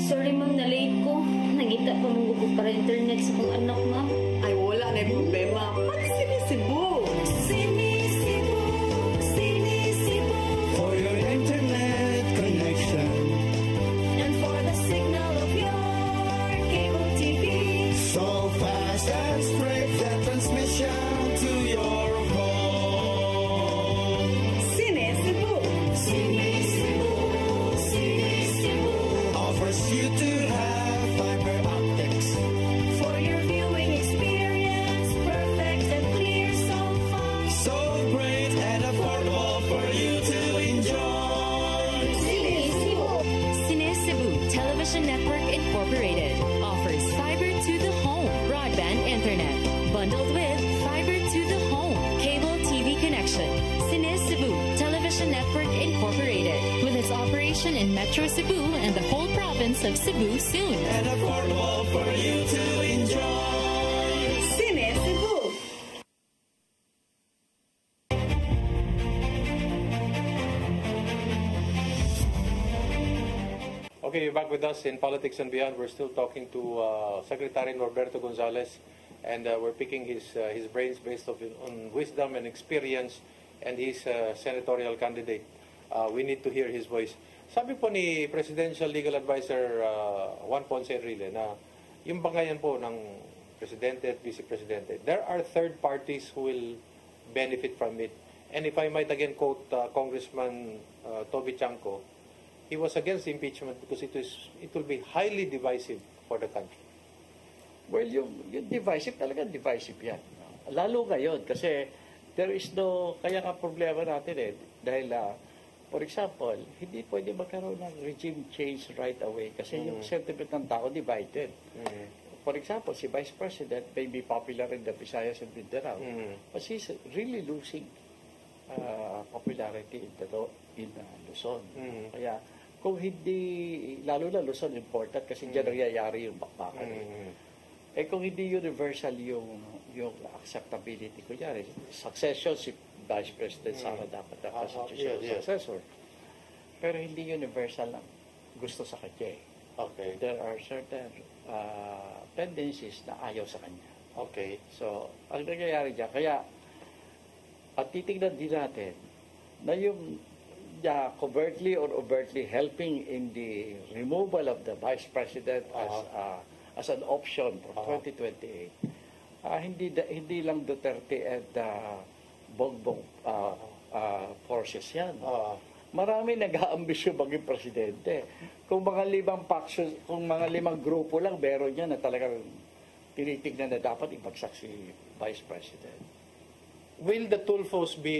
Sorry ma'am, na-late ko. Nangita pa mong gusto para internet sa kong anak ma'am. Ay, wala na yung problema. Pag-sinisibo. Sinisibo. Sinisibo. For your internet connection. And for the signal of your cable TV. So fast and straight that transmission to your home. Sinisibo. Sinisibo. Sinisibo. Offers you to have fiber optics. For your viewing experience, perfect and clear so far. So great and affordable for you to enjoy. Cine Cebu Television Network Incorporated offers fiber to the home broadband internet bundled with fiber to the home cable TV connection. Cine Cebu Television Network Incorporated with its operation in Metro Cebu and the whole province of Cebu soon. And affordable for you to enjoy. Sinisibo. Okay, you're back with us in Politics and Beyond. We're still talking to Secretary Norberto Gonzales, and we're picking his brains based on wisdom and experience, and he's a senatorial candidate. We need to hear his voice. Sabi po ni Presidential Legal Advisor Juan Ponce Enrile na yung bangayan po ng Presidente at Vice Presidente, there are third parties who will benefit from it. And if I might again quote Congressman Toby Chanco, he was against impeachment because it will be highly divisive for the country. Well, yung divisive, talagang divisive yan. Lalo ngayon, kasi there is no, kaya nga problema natin eh, dahil, for example, hindi pwede magkaroon ng regime change right away kasi yung sentiment ng tao divided. For example, si Vice President may be popular in the Visayas and Mindanao, but he's really losing popularity in Luzon. Kaya kung hindi, lalo na Luzon important kasi diyan nangyayari yung bakbakan. Eh kung hindi universal yung acceptability ko yan, succession si Vice President Sara dapat na constitutional successor. Pero hindi universal lang gusto sa kanya. Okay. There are certain tendencies na ayaw sa kanya. Okay. So, ang nangyayari dyan, kaya at titignan din natin na yung covertly or overtly helping in the removal of the Vice President as an option for 2028, hindi lang Duterte and Bongbong forces yan. Marami nag-aambisyon maging presidente. Kung mga 5 factions, kung mga 5 grupo lang, meron yan na talagang tinitignan na dapat ibagsak si Vice President. Will the Tulfos be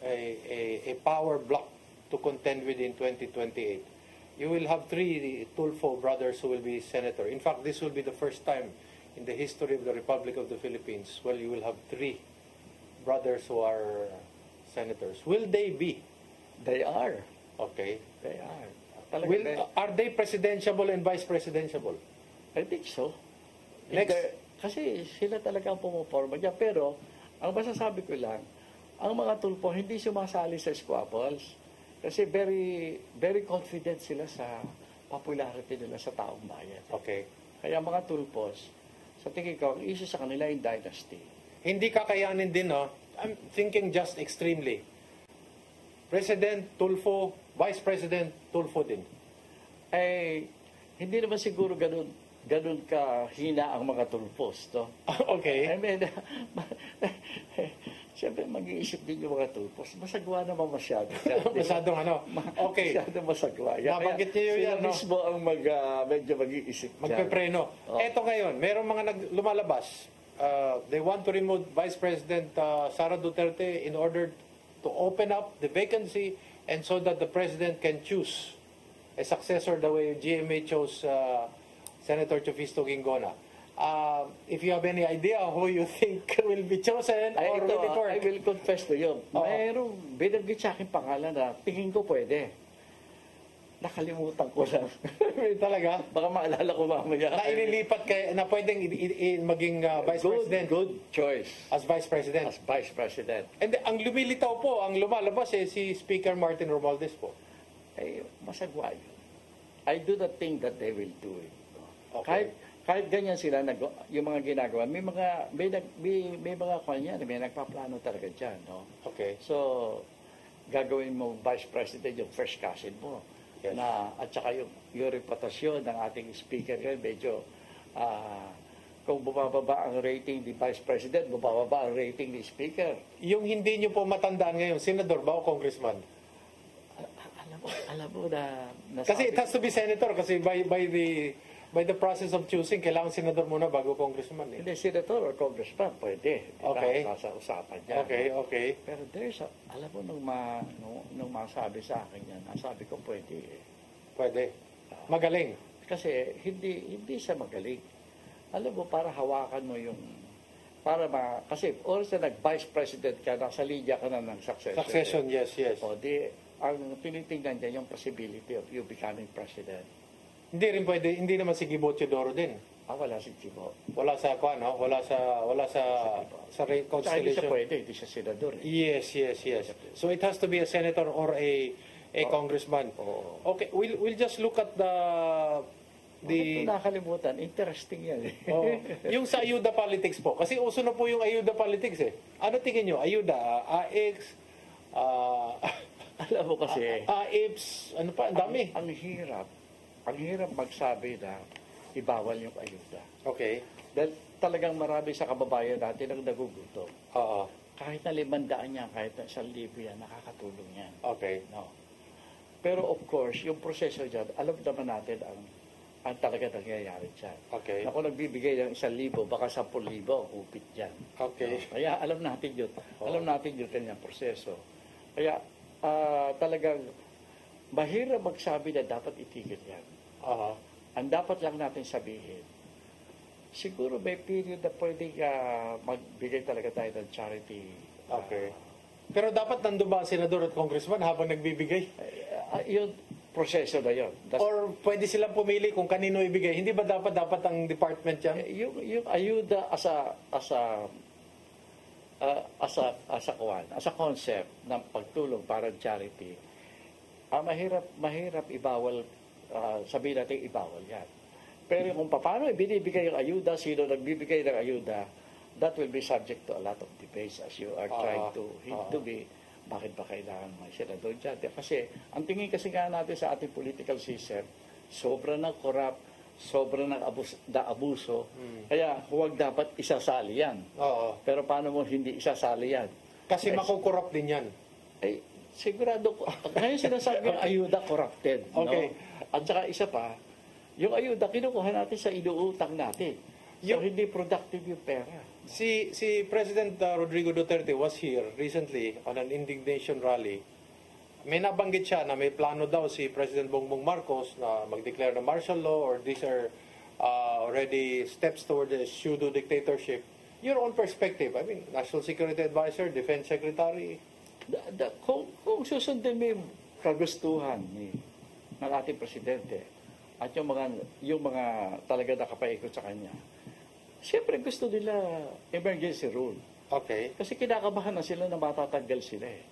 a power block to contend with in 2028? You will have 3 Tulfo brothers who will be senator. In fact, this will be the first time in the history of the Republic of the Philippines where you will have 3 brothers who are senators. Will they be? They are. Okay. They are. Are they presidentiable and vice presidentiable? I think so. Next. Kasi sila talaga ang pumuporma niya. Pero, ang masasabi ko lang, ang mga Tulfo hindi sumasali sa squabbles. Kasi very, very confident sila sa popularity nila sa taong bayan. Okay. Kaya mga Tulfos, sa tingin ko, ang issue sa kanila yung dynasty. Hindi kakayanin din, no? I'm thinking just extremely. President Tulfo, Vice President Tulfo din. Eh, hindi naman siguro ganun kahina ang mga Tulfos, no? Okay. I mean, siyempre mag-iisip din yung mga Tulfos. Masagwa naman masyado. Masyadong ano? Okay. Masyadong masagwa. Nabanggit niyo Sila yan, no? mismo ang medyo mag-iisip dyan. Magpepreno. Eto ngayon, merong mga lumalabas. They want to remove Vice President Sara Duterte in order to open up the vacancy and so that the President can choose a successor the way GMA chose Senator Chofisto Ginggona. If you have any idea who you think will be chosen or will it work? I will confess to you. Mayroong binanggit sa akin pangalan na tingin ko pwede. Nakalimutan ko lang. Talaga? Baka maalala ko mamaya. Na inilipat na pwedeng maging Vice President. Good choice. As Vice President. As Vice President. And ang lumilitaw po, ang lumalabas si Speaker Martin Romualdez po. Eh, masagwa yun. I do not think that they will do it. Okay. Kahit ganyan sila, yung mga ginagawa, may mga kanya, may nagpaplano talaga dyan. No? Okay. So, gagawin mo Vice President yung first cousin mo. Yes. At saka yung reputasyon ng ating speaker ngayon, medyo kung bumababa ang rating ni Vice President, bumababa ang rating ni Speaker. Yung hindi nyo po matandaan ngayon, senador ba o congressman? Alam mo na kasi it has to be senator kasi by the process of choosing, kailangan senador muna bago congressman. Eh. Hindi, senator or congressman, pwede. Okay. Sa usapan dyan. Okay. Pero alam mo, nung masabi sa akin yan, nasabi ko pwede. Pwede. Magaling. Kasi hindi siya magaling. Alam mo, para hawakan mo yung kasi oras na nag-vice president ka, nasa linya ka na ng succession. Succession, yes. O ang tinitingnan dyan yung possibility of you becoming president. Hindi rin pwede, hindi naman si Gibo Teodoro din. Wala si Gibo. Wala sa no? Wala sa constellation. Hindi siya pwede, hindi siya senador. Yes. So it has to be a senator or a congressman. Okay, we'll just look at the nakalimutan, interesting yan. Yung sa ayuda politics po. Kasi uso na po yung ayuda politics eh. Ano tingin nyo? Ayuda, AX, alam mo kasi, AIPS, ano pa, ang dami. Ang hirap magsabi na ibawal yung ayuda. Okay. Dahil talagang marami sa kababayan natin ang nagugutom. Oo. Kahit na 500 yan, kahit na 1,000 yan, nakakatulong yan. Okay. No. Pero of course, yung proseso dyan, alam naman natin ang talaga nangyayari dyan. Okay. Na kung nagbibigay ng 1,000, baka 10,000 ang kupit dyan. Okay. No? Kaya alam natin yun. Alam natin yung kanyang proseso. Kaya talagang mahirap magsabi na dapat itigil yan. Ang dapat lang natin sabihin, siguro may period na pwedeng magbigay talaga tayo ng charity Pero dapat nandun ba ang senador at congressman habang nagbibigay? Yung proseso na yun. Or pwede silang pumili kung kanino ibigay? Hindi ba dapat ang department yan? Yung ayuda as a concept ng pagtulong para charity, mahirap ibawal, sabihin natin ibawal yan. Pero kung paano ibinibigay yung ayuda, sino nagbibigay ng ayuda, that will be subject to a lot of debates as you are trying to be. Bakit ba kailangan may senador dyan? Kasi ang tingin kasi nga natin sa ating political system, sobra ng corrupt, sobra ng abuso, kaya huwag dapat isasali yan. Pero paano mo hindi isasali yan? Kasi makukorrupt din yan. Eh, sigurado ko. Ngayon sinasabi yung ayuda corrupted. Okay. No? At saka isa pa, yung ayuda kinukuha natin sa inuutang natin. So hindi productive yung pera. Si President Rodrigo Duterte was here recently on an indignation rally. May nabanggit siya na may plano daw si President Bongbong Marcos na mag-declare na martial law, or these are already steps toward the pseudo dictatorship. Your own perspective, I mean, National Security Advisor, Defense Secretary. Kung susundin mo yung kagustuhan ng ating presidente at yung mga talaga nakapaikot sa kanya, siyempre gusto nila emergency rule. Okay. Kasi kinakabahan na sila na matatanggal sila eh.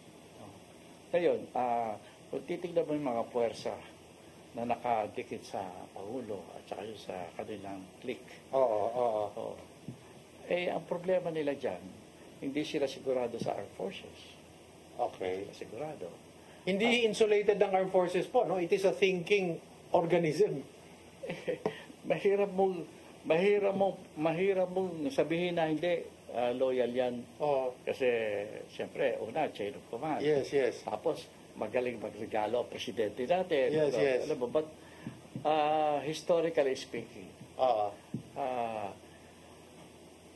Ngayon, kung titignan mo yung mga puwersa na nakadikit sa Pangulo at saka yung sa kanilang clique. Oo. Eh, ang problema nila dyan, hindi sila sigurado sa armed forces. Okay. Sigurado. Hindi insulated ang armed forces po, no? It is a thinking organism. Mahirap mong sabihin na hindi loyal yan. Kasi siyempre, una, chain of command. Yes. Tapos, magaling magregalo ang presidente natin. Yes. Alam mo, but historically speaking,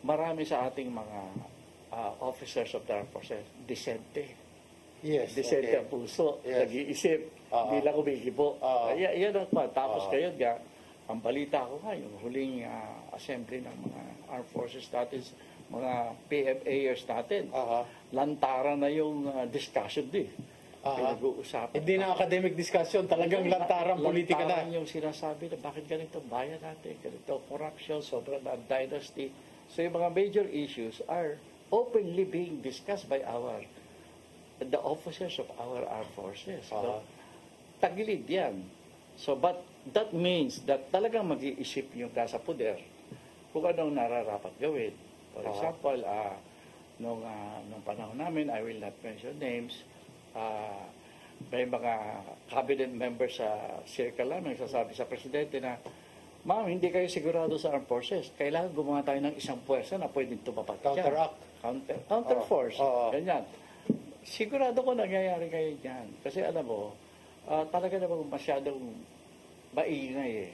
marami sa ating mga officers of the armed forces, disente. Yes. Disente ang puso, nag-iisip, hindi lang kumikibo. Yan ang pa. Tapos kayo nga, ang balita ko nga, yung huling assembly ng mga armed forces natin, mga PMAers natin, lantaran na yung discussion din. Pinag-uusapan. Hindi na academic discussion, talagang lantaran politika na. Lantaran yung sinasabi na bakit ganito bayan natin, ganito corruption, sobrang dynasty. So yung mga major issues are openly being discussed by the officers of our armed forces. No? Tagilid yan. So, but that means that talagang mag-iisip yung nasa poder kung anong nararapat gawin. For example, nung panahon namin, I will not mention names, may mga cabinet members sa circle namin sasabi sa presidente na, ma'am, hindi kayo sigurado sa armed forces. Kailangan gumawa tayo ng isang puwersa na pwedeng tumapat dyan. Counter force. Ganyan. Sigurado ko nangyayari kayo dyan. Kasi alam mo, talaga naman masyadong maingay eh.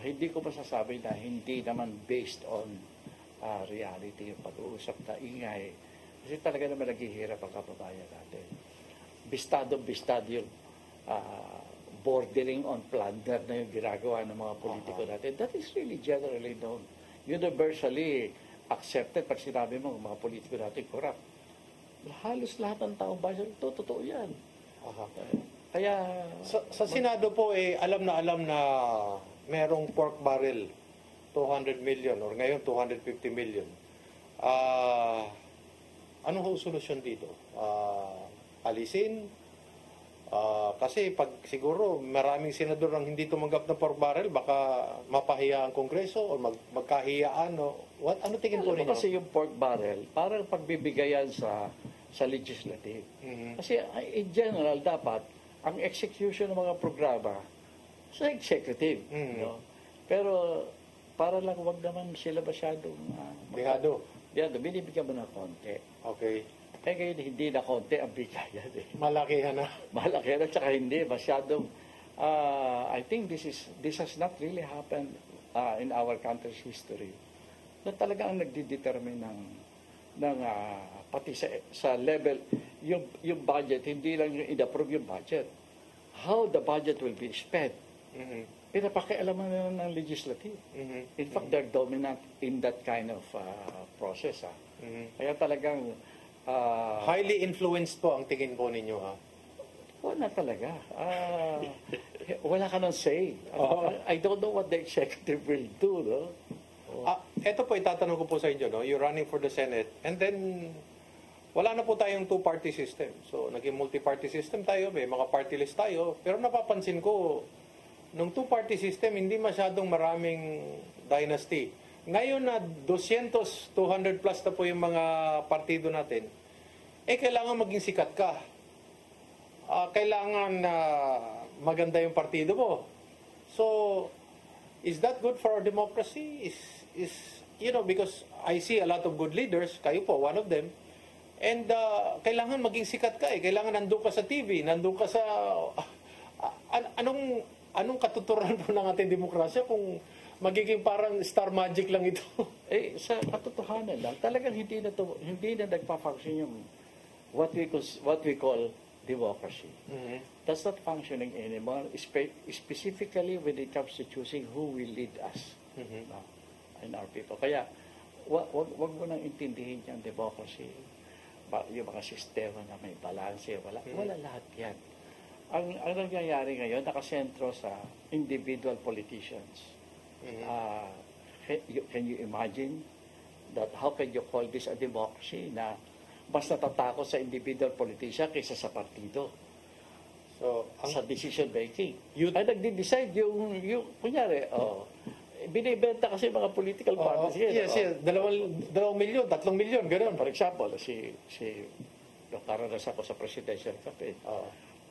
Hindi ko masasabi na hindi naman based on reality yung pag-uusap na ingay. Kasi talaga naman naghihirap ang kababayan natin. Bistado yung bordering on plunder na yung ginagawa ng mga politiko natin. That is really generally known. Universally accepted pag sinabi mo mga politiko natin corrupt. Halos lahat ng taong bayan, totoo yan. Kaya sa Senado po alam na merong pork barrel 200 million or ngayon 250 million. Ano ho solusyon dito? Alisin? Kasi pag siguro maraming senador ang hindi tumanggap ng pork barrel, baka mapahiya ang Kongreso o magkahiyaan ano tingin po ninyo? Kasi yung pork barrel, parang pagbibigayan sa legislative. Kasi in general, dapat ang execution ng mga programa sa executive. No? Pero para lang wag naman sila masyadong bigado. Binibigyan mo ng konti. Okay. Ngayon, hindi na konti ang bigayan. Malakihan na. Malakihan na, tsaka hindi. Masyadong, I think this has not really happened in our country's history. Na talaga ang nagdidetermine ng pati sa level, yung budget, hindi lang yung in-approve yung budget. How the budget will be spent. Pinapakialaman na ng legislative. In fact, they're dominant in that kind of process. Kaya talagang Highly influenced po ang tingin po ninyo, ha? Wala talaga. Wala ka nang say. I don't know what the executive will do, no? Ito po, itatanong ko po sa inyo, no? You're running for the Senate, and then wala na po tayong two-party system. So, naging multi-party system tayo, may mga party list tayo, pero napapansin ko, nung two-party system, hindi masyadong maraming dynasty. Ngayon na 200 plus na po yung mga partido natin, kailangan maging sikat ka. Kailangan maganda yung partido mo. So, is that good for our democracy? Because I see a lot of good leaders, kayo po, one of them, and kailangan maging sikat ka Kailangan nandun ka sa TV, nandun ka sa... Anong katuturan po ng ating demokrasya kung magiging parang star magic lang ito? Sa katotohanan lang, talagang hindi na nagpa-function yung what we call democracy. That's not functioning anymore, specifically when it comes to choosing who will lead us and our people. Kaya, wag mo nang intindihin yung democracy, yung mga sistema na may balanse, wala lahat yan. Ang nangyayari ngayon, nakasentro sa individual politicians. Can you imagine that how can you call this a democracy na mas natatakot sa individual politician kaysa sa partido? So, sa decision making. Ay nagde-decide yung kunyari, binibenta kasi mga political parties. Yes. 2 milyon, 3 milyon, gano'n. For example, nakaranas ako sa presidential campaign.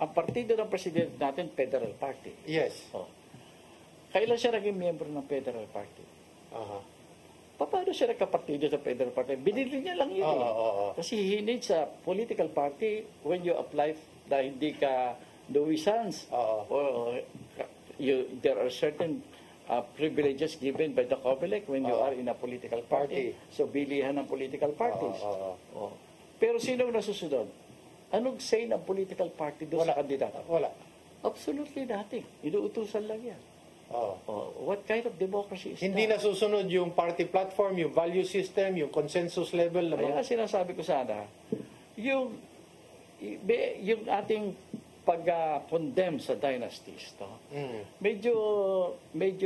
Ang partido ng president natin, Federal Party. Yes. Kailan siya naging miyembro ng Federal Party? Paano siya nagkapartido sa Federal Party? Binili niya lang yun. Kasi he needs a political party when you apply na hindi ka nuisance. There are certain privileges given by the COMELEC when you are in a political party. So, bilihan ng political parties. Pero sino ang nasusunod? Anong say ng political party doon sa kandidato? Wala. Absolutely nothing. Inuutusan lang yan. What kind of democracy is Hindi that? nasusunod yung party platform, yung value system, yung consensus level. Kaya sinasabi ko sana, yung ating pag-condemn sa dynasties, medyo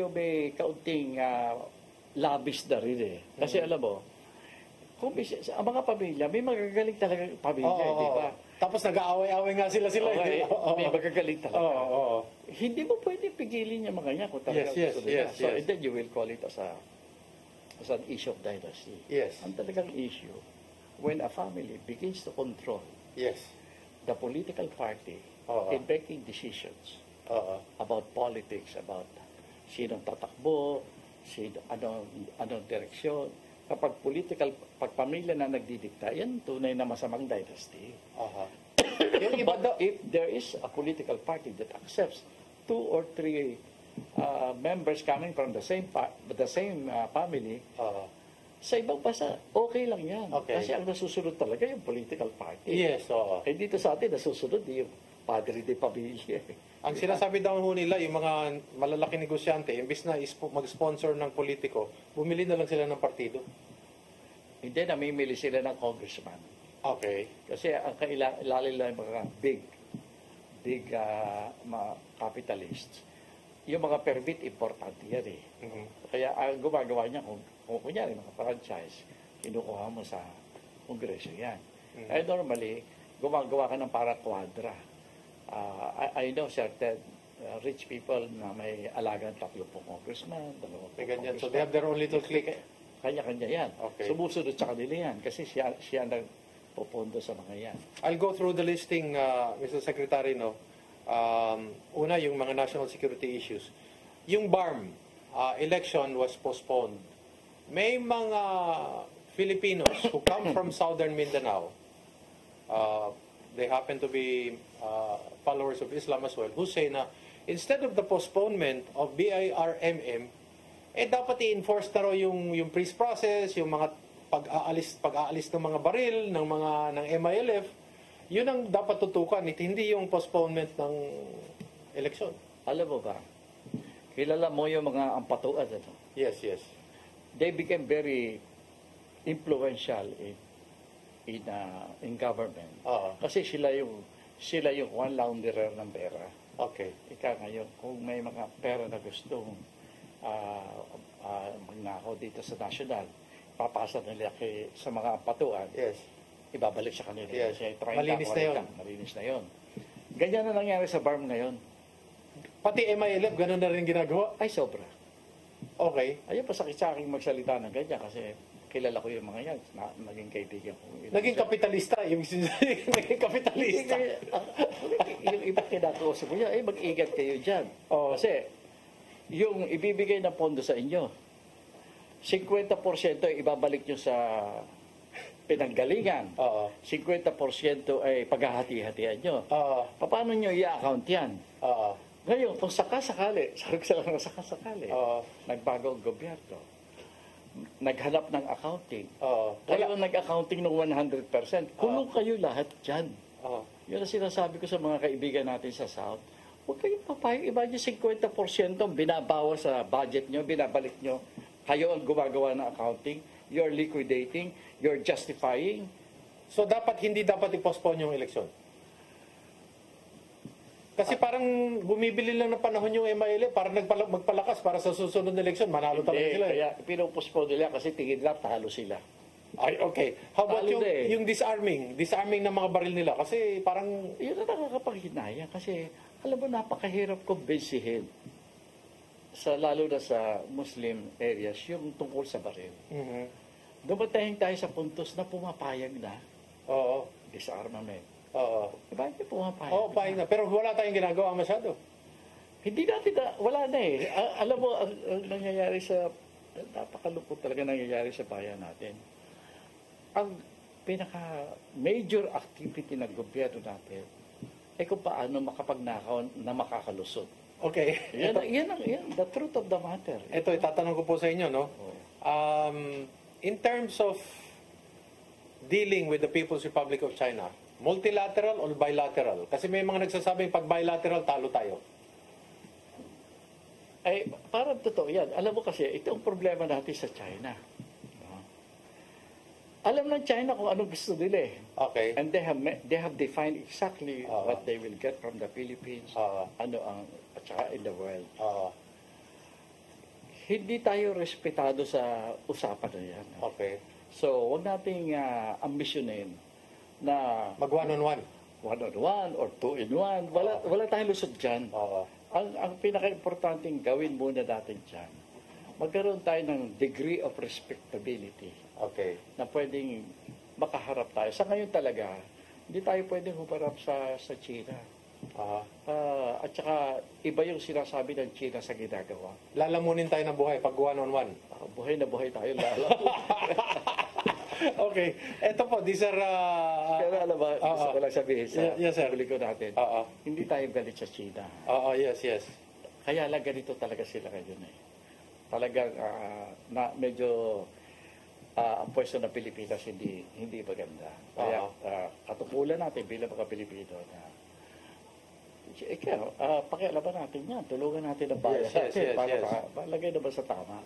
may kaunting labis na rin Kasi alam mo, kung ang mga pamilya, may magagaling talaga pamilya, di ba? Tapos nag-aaway-aaway nga sila. May magagaling talaga. Hindi mo pwede pigilin yung mga yan kung talaga So, and then you will call it as an issue of dynasty. Yes. Ang talagang issue, when a family begins to control the political party in making decisions about politics, about sinong tatakbo, anong direksyon, kapag pamilya na nagdidikta, yan tunay na masamang dynasty. But if there is a political party that accepts 2 or 3 members coming from the same family, sa ibang bansa, okay lang yan. Kasi ang nasusunod talaga yung political party. Yes, dito sa atin, nasusunod yung padre de pamilya. Ang sinasabi daw nila, yung mga malalaki negosyante, imbis na mag-sponsor ng politiko, bumili na lang sila ng partido. Hindi, namimili sila ng congressman. Kasi ang kailangan lang mga big mga capitalists, yung mga permit, importante yan Kaya ang gumagawa niya, kung kunyari mga franchise, kinukuha mo sa kongreso yan. Kaya normally, gumagawa ka ng para kwadra. I know certain rich people na may alagang 30 congressman, 20 congressman. So they have their own little clique. Kanya-kanya yan. Sumusunod sa kanila yan kasi siya nagpopondo sa mga yan. I'll go through the listing, Mr. Secretary. Una, yung mga national security issues. Yung BARM election was postponed. May mga Filipinos who come from southern Mindanao, they happen to be followers of Islam as well, who say na instead of the postponement of BIRMM, dapat i-enforce na raw yung peace process, yung mga pag-aalis ng mga baril ng MILF, yun ang dapat tutukan, hindi yung postponement ng eleksyon. Alam mo ba, kilala mo yung mga ampatuan, Yes. They became very influential in government. Oo. Kasi sila yung one launderer ng pera. Okay. Ika ngayon, kung may mga pera na gustong magnakaw dito sa national, papasa nila sa mga patuan, Yes. ibabalik sa kanila. Yes. Kasi 30, Malinis na 40, yun. Malinis na yun. Ganyan na nangyari sa BARM ngayon. Pati MILF, ganun na rin ginagawa? Ay, sobra. Okay. Ayun, pasakit sa akin magsalita ng ganyan kasi kilala ko yung mga yan. Naging kaibigan ko. Naging kapitalista. Yung naging kapitalista. Yung iba kinakausap ko yan, mag-ingat kayo dyan. Kasi, yung ibibigay na pondo sa inyo, 50% ay ibabalik nyo sa pinanggalingan. 50% ay paghahati-hatian nyo. Paano nyo i-account yan? Ngayon, kung sakasakali, nagbago ang gobyerno, naghanap ng accounting, kayo nag-accounting ng 100%, kulong kayo lahat dyan. Yun ang sinasabi ko sa mga kaibigan natin sa South. Huwag kayong papayag. Iba yung 50% binabawa sa budget nyo, binabalik nyo. Kayo ang gumagawa ng accounting. You're liquidating. You're justifying. So, hindi dapat i-postpone yung eleksyon? Kasi parang bumibili lang ng panahon yung MILF para magpalakas para sa susunod na eleksyon. Manalo talaga sila. Kaya pinupospone nila kasi tingin nila talo sila. Ay, okay. How about yung disarming? Disarming ng mga baril nila? Kasi parang... Yun na nakakapaghinaya. Kasi, alam mo, napakahirap kumbinsihin. Lalo na sa Muslim areas, yung tungkol sa baril. Dumatahin tayo sa puntos na pumapayag na. Disarmament. Diba hindi pumapayag? Payag na. Pero wala tayong ginagawa masyado. Hindi natin wala na eh. Alam mo, ang nangyayari napakalupot talaga nangyayari sa bayan natin. Ang pinaka-major activity ng gobyerno natin ay kung paano makapagnakaw na makakalusot. Okay. Yan the truth of the matter. Ito, itatanong ko po sa inyo, no? In terms of dealing with the People's Republic of China, multilateral or bilateral? Kasi may mga nagsasabing pag bilateral, talo tayo. Ay, parang totoo yan. Alam mo kasi, ito ang problema natin sa China. Alam ng China kung anong gusto nila eh. Okay. And they have defined exactly what they will get from the Philippines, at saka in the world. Hindi tayo respetado sa usapan na yan. Okay. So, huwag nating ambisyonin na mag one-on-one. One-on-one or two-in-one. Wala tayong lusot dyan. Ang pinaka-importanting gawin muna natin dyan, magkaroon tayo ng degree of respectability. Okay. Na pwedeng makaharap tayo. Sa ngayon talaga, hindi tayo pwedeng humarap sa China. At saka, iba yung sinasabi ng China sa ginagawa. Lalamunin tayo ng buhay pag one-on-one. Buhay na buhay tayo lalo. Okay. Ito po, these are... Pero alam ba, gusto ko lang sabihin sa huli ko natin, hindi tayo galit sa China. Yes. Kaya lang ganito talaga sila ngayon eh. Talagang medyo ang pwesto ng Pilipinas hindi maganda. Kaya katukulan natin bilang mga Pilipino na pakialaman natin yan. Tulungan natin ang bayan natin para malagay naman sa tama.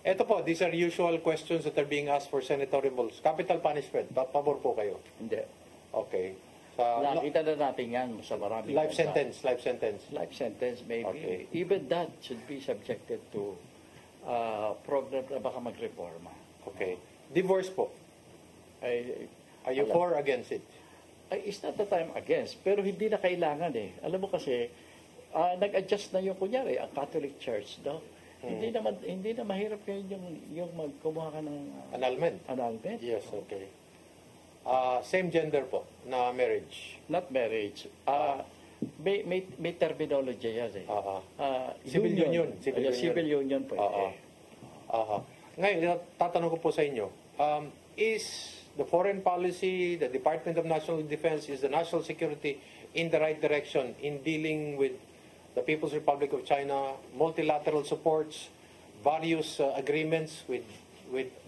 Ito po, these are usual questions that are being asked for Senator Revolts. Capital punishment, pabor po kayo? Hindi. Okay. Nakita na natin yan sa maraming life sentence. Life sentence, maybe. Okay. Even that should be subjected to program na baka magreforma. Okay. Divorce po. Are you for or against it? It's not that I'm against, pero hindi na kailangan eh. Alam mo kasi, nag-adjust na yung kunyari, ang Catholic Church, no? Hindi na mahirap yung magkumuha ka ng annulment. Yes, okay. Same gender po na marriage. Not marriage. May terminology yan eh. Civil union. Civil union po. Ngayon, tatanong ko po sa inyo, is the foreign policy, the Department of National Defense, is the national security in the right direction in dealing with the People's Republic of China, multilateral supports, various agreements with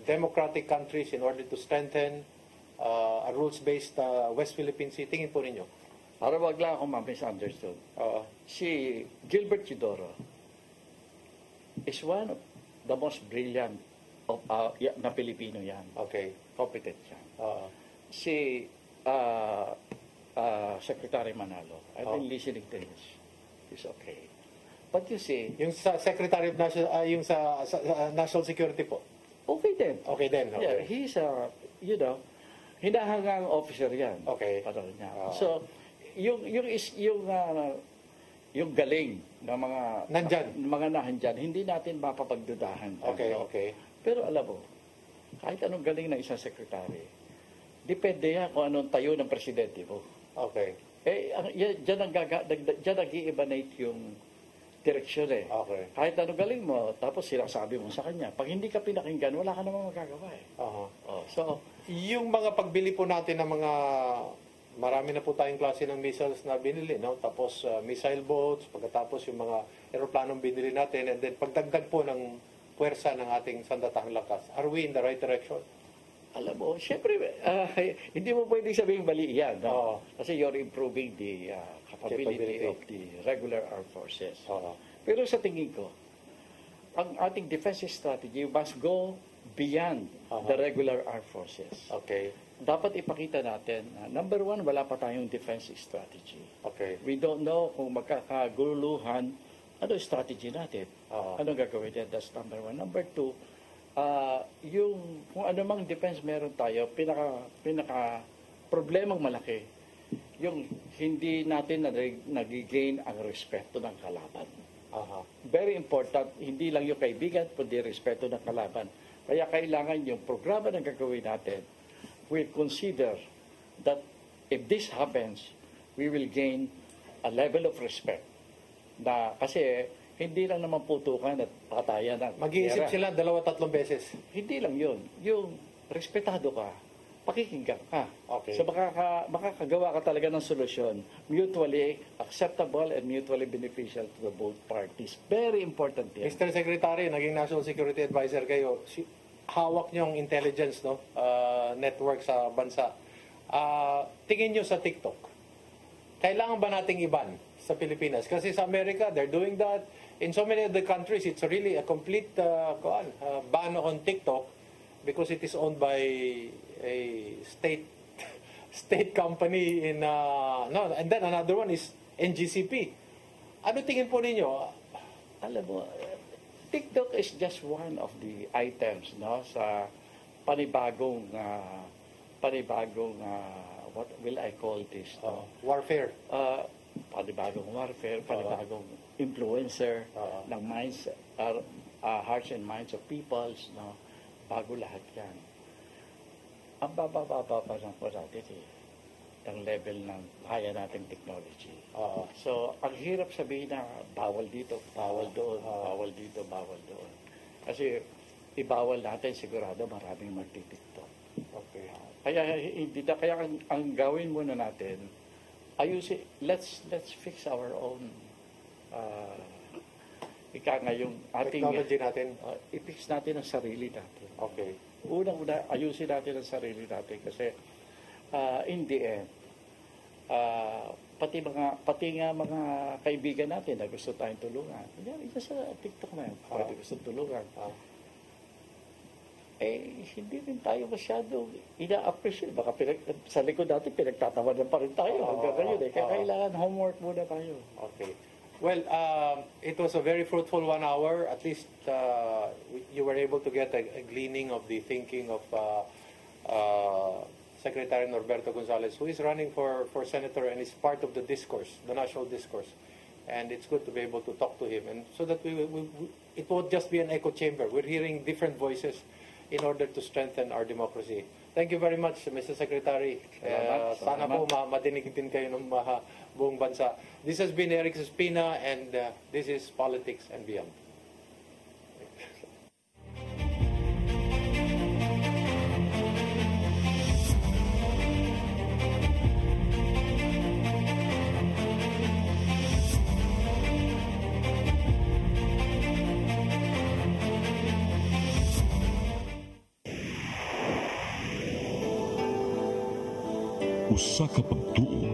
democratic countries in order to strengthen a rules-based West Philippine Sea? Tingin po ninyo. Para wag lang akong ma-misunderstood. Si Gilbert Chidoro is one of the most brilliant na Pilipino yan. Okay. Competent yan. si Secretary Manalo. I've been listening to this. It's okay. But you see, Yung sa Secretary of National, yung sa National Security po. okay din. Okay din. Okay. Yeah, he's hinahangang officer yan. Okay. Parang niya. So, yung galing ng mga nandyan, hindi natin mapapagdudahan. Okay, okay. Pero alam mo, kahit anong galing ng isang sekretary, depende yan kung anong tayo ng presidente mo. Okay. Diyan nag-i-emanate yung direksyon eh. Okay. Kahit anong galing mo, tapos sinasabi mo sa kanya. Pag hindi ka pinakinggan, wala ka namang magagawa eh. So, yung mga pagbili po natin ng mga, marami na po tayong klase ng missiles na binili, no? Tapos missile boats, pagkatapos yung mga eroplanong binili natin, and then pagdagdag po ng puwersa ng ating sandatahang lakas. Are we in the right direction? Alam mo, syempre, hindi mo pwedeng sabihin mali yan. No? Kasi you're improving the capability of the regular armed forces. Pero sa tingin ko, ang ating defensive strategy must go beyond the regular armed forces. Okay. Dapat ipakita natin, number one, wala pa tayong defensive strategy. Okay. We don't know kung magkakaguluhan, ano strategy natin? Anong gagawin natin? That's number one. Number two, yung kung anumang defense meron tayo, pinaka problemang malaki, yung hindi natin nagigain ang respeto ng kalaban. Very important, hindi lang yung kaibigan, kundi respeto ng kalaban. Kaya kailangan yung programa na gagawin natin, we'll consider that if this happens, we will gain a level of respect. Kasi hindi lang naman putukan at patayan. Mag-iisip sila 2-3 beses. Hindi lang yun. Yung respetado ka, pakikinggan ka. Okay. So makakagawa ka talaga ng solusyon. Mutually acceptable and mutually beneficial to the both parties. Very important yan. Mr. Secretary, naging National Security Advisor kayo. Hawak niyong intelligence network sa bansa. Tingin niyo sa TikTok. Kailangan ba nating iban sa Pilipinas? Kasi sa Amerika, they're doing that. In so many other countries, it's really a complete ban on TikTok because it is owned by a state company in and then another one is NGCP. Ano tingin po ninyo? Alam mo, TikTok is just one of the items sa panibagong what will I call this? Warfare. Panibagong warfare, panibagong influencer ng minds, hearts and minds of peoples, bago lahat yan. Ang bababa pa ng ang level ng kaya nating technology. So, ang hirap sabihin na bawal dito, bawal doon, bawal dito, bawal doon. Kasi ibawal natin, sigurado maraming magti-TikTok. Okay. Kaya ang gawin muna natin, ayusin, let's fix our own yung ating technology natin. I-fix natin ang sarili natin. Okay. Unang-una, ayusin natin ang sarili natin kasi in the end, pati nga mga kaibigan natin na gusto tayong tulungan. Ito sa TikTok na yun, pwede gusto tulungan. Hindi rin tayo masyado ina-appreciate. Baka sa likod natin, pinagtatawanan pa rin tayo. Kaya kailangan homework muna tayo. Okay. Well, it was a very fruitful 1 hour. At least you were able to get a gleaning of the thinking of Secretary Norberto Gonzales, who is running for senator and is part of the discourse, the national discourse. And it's good to be able to talk to him, and so that it won't just be an echo chamber. We're hearing different voices in order to strengthen our democracy. Thank you very much, Mr. Secretary. Sana po madinig din kayo ng buong bansa. This has been Eric Espina, and this is Politics and Beyond. Usa ka pagtuo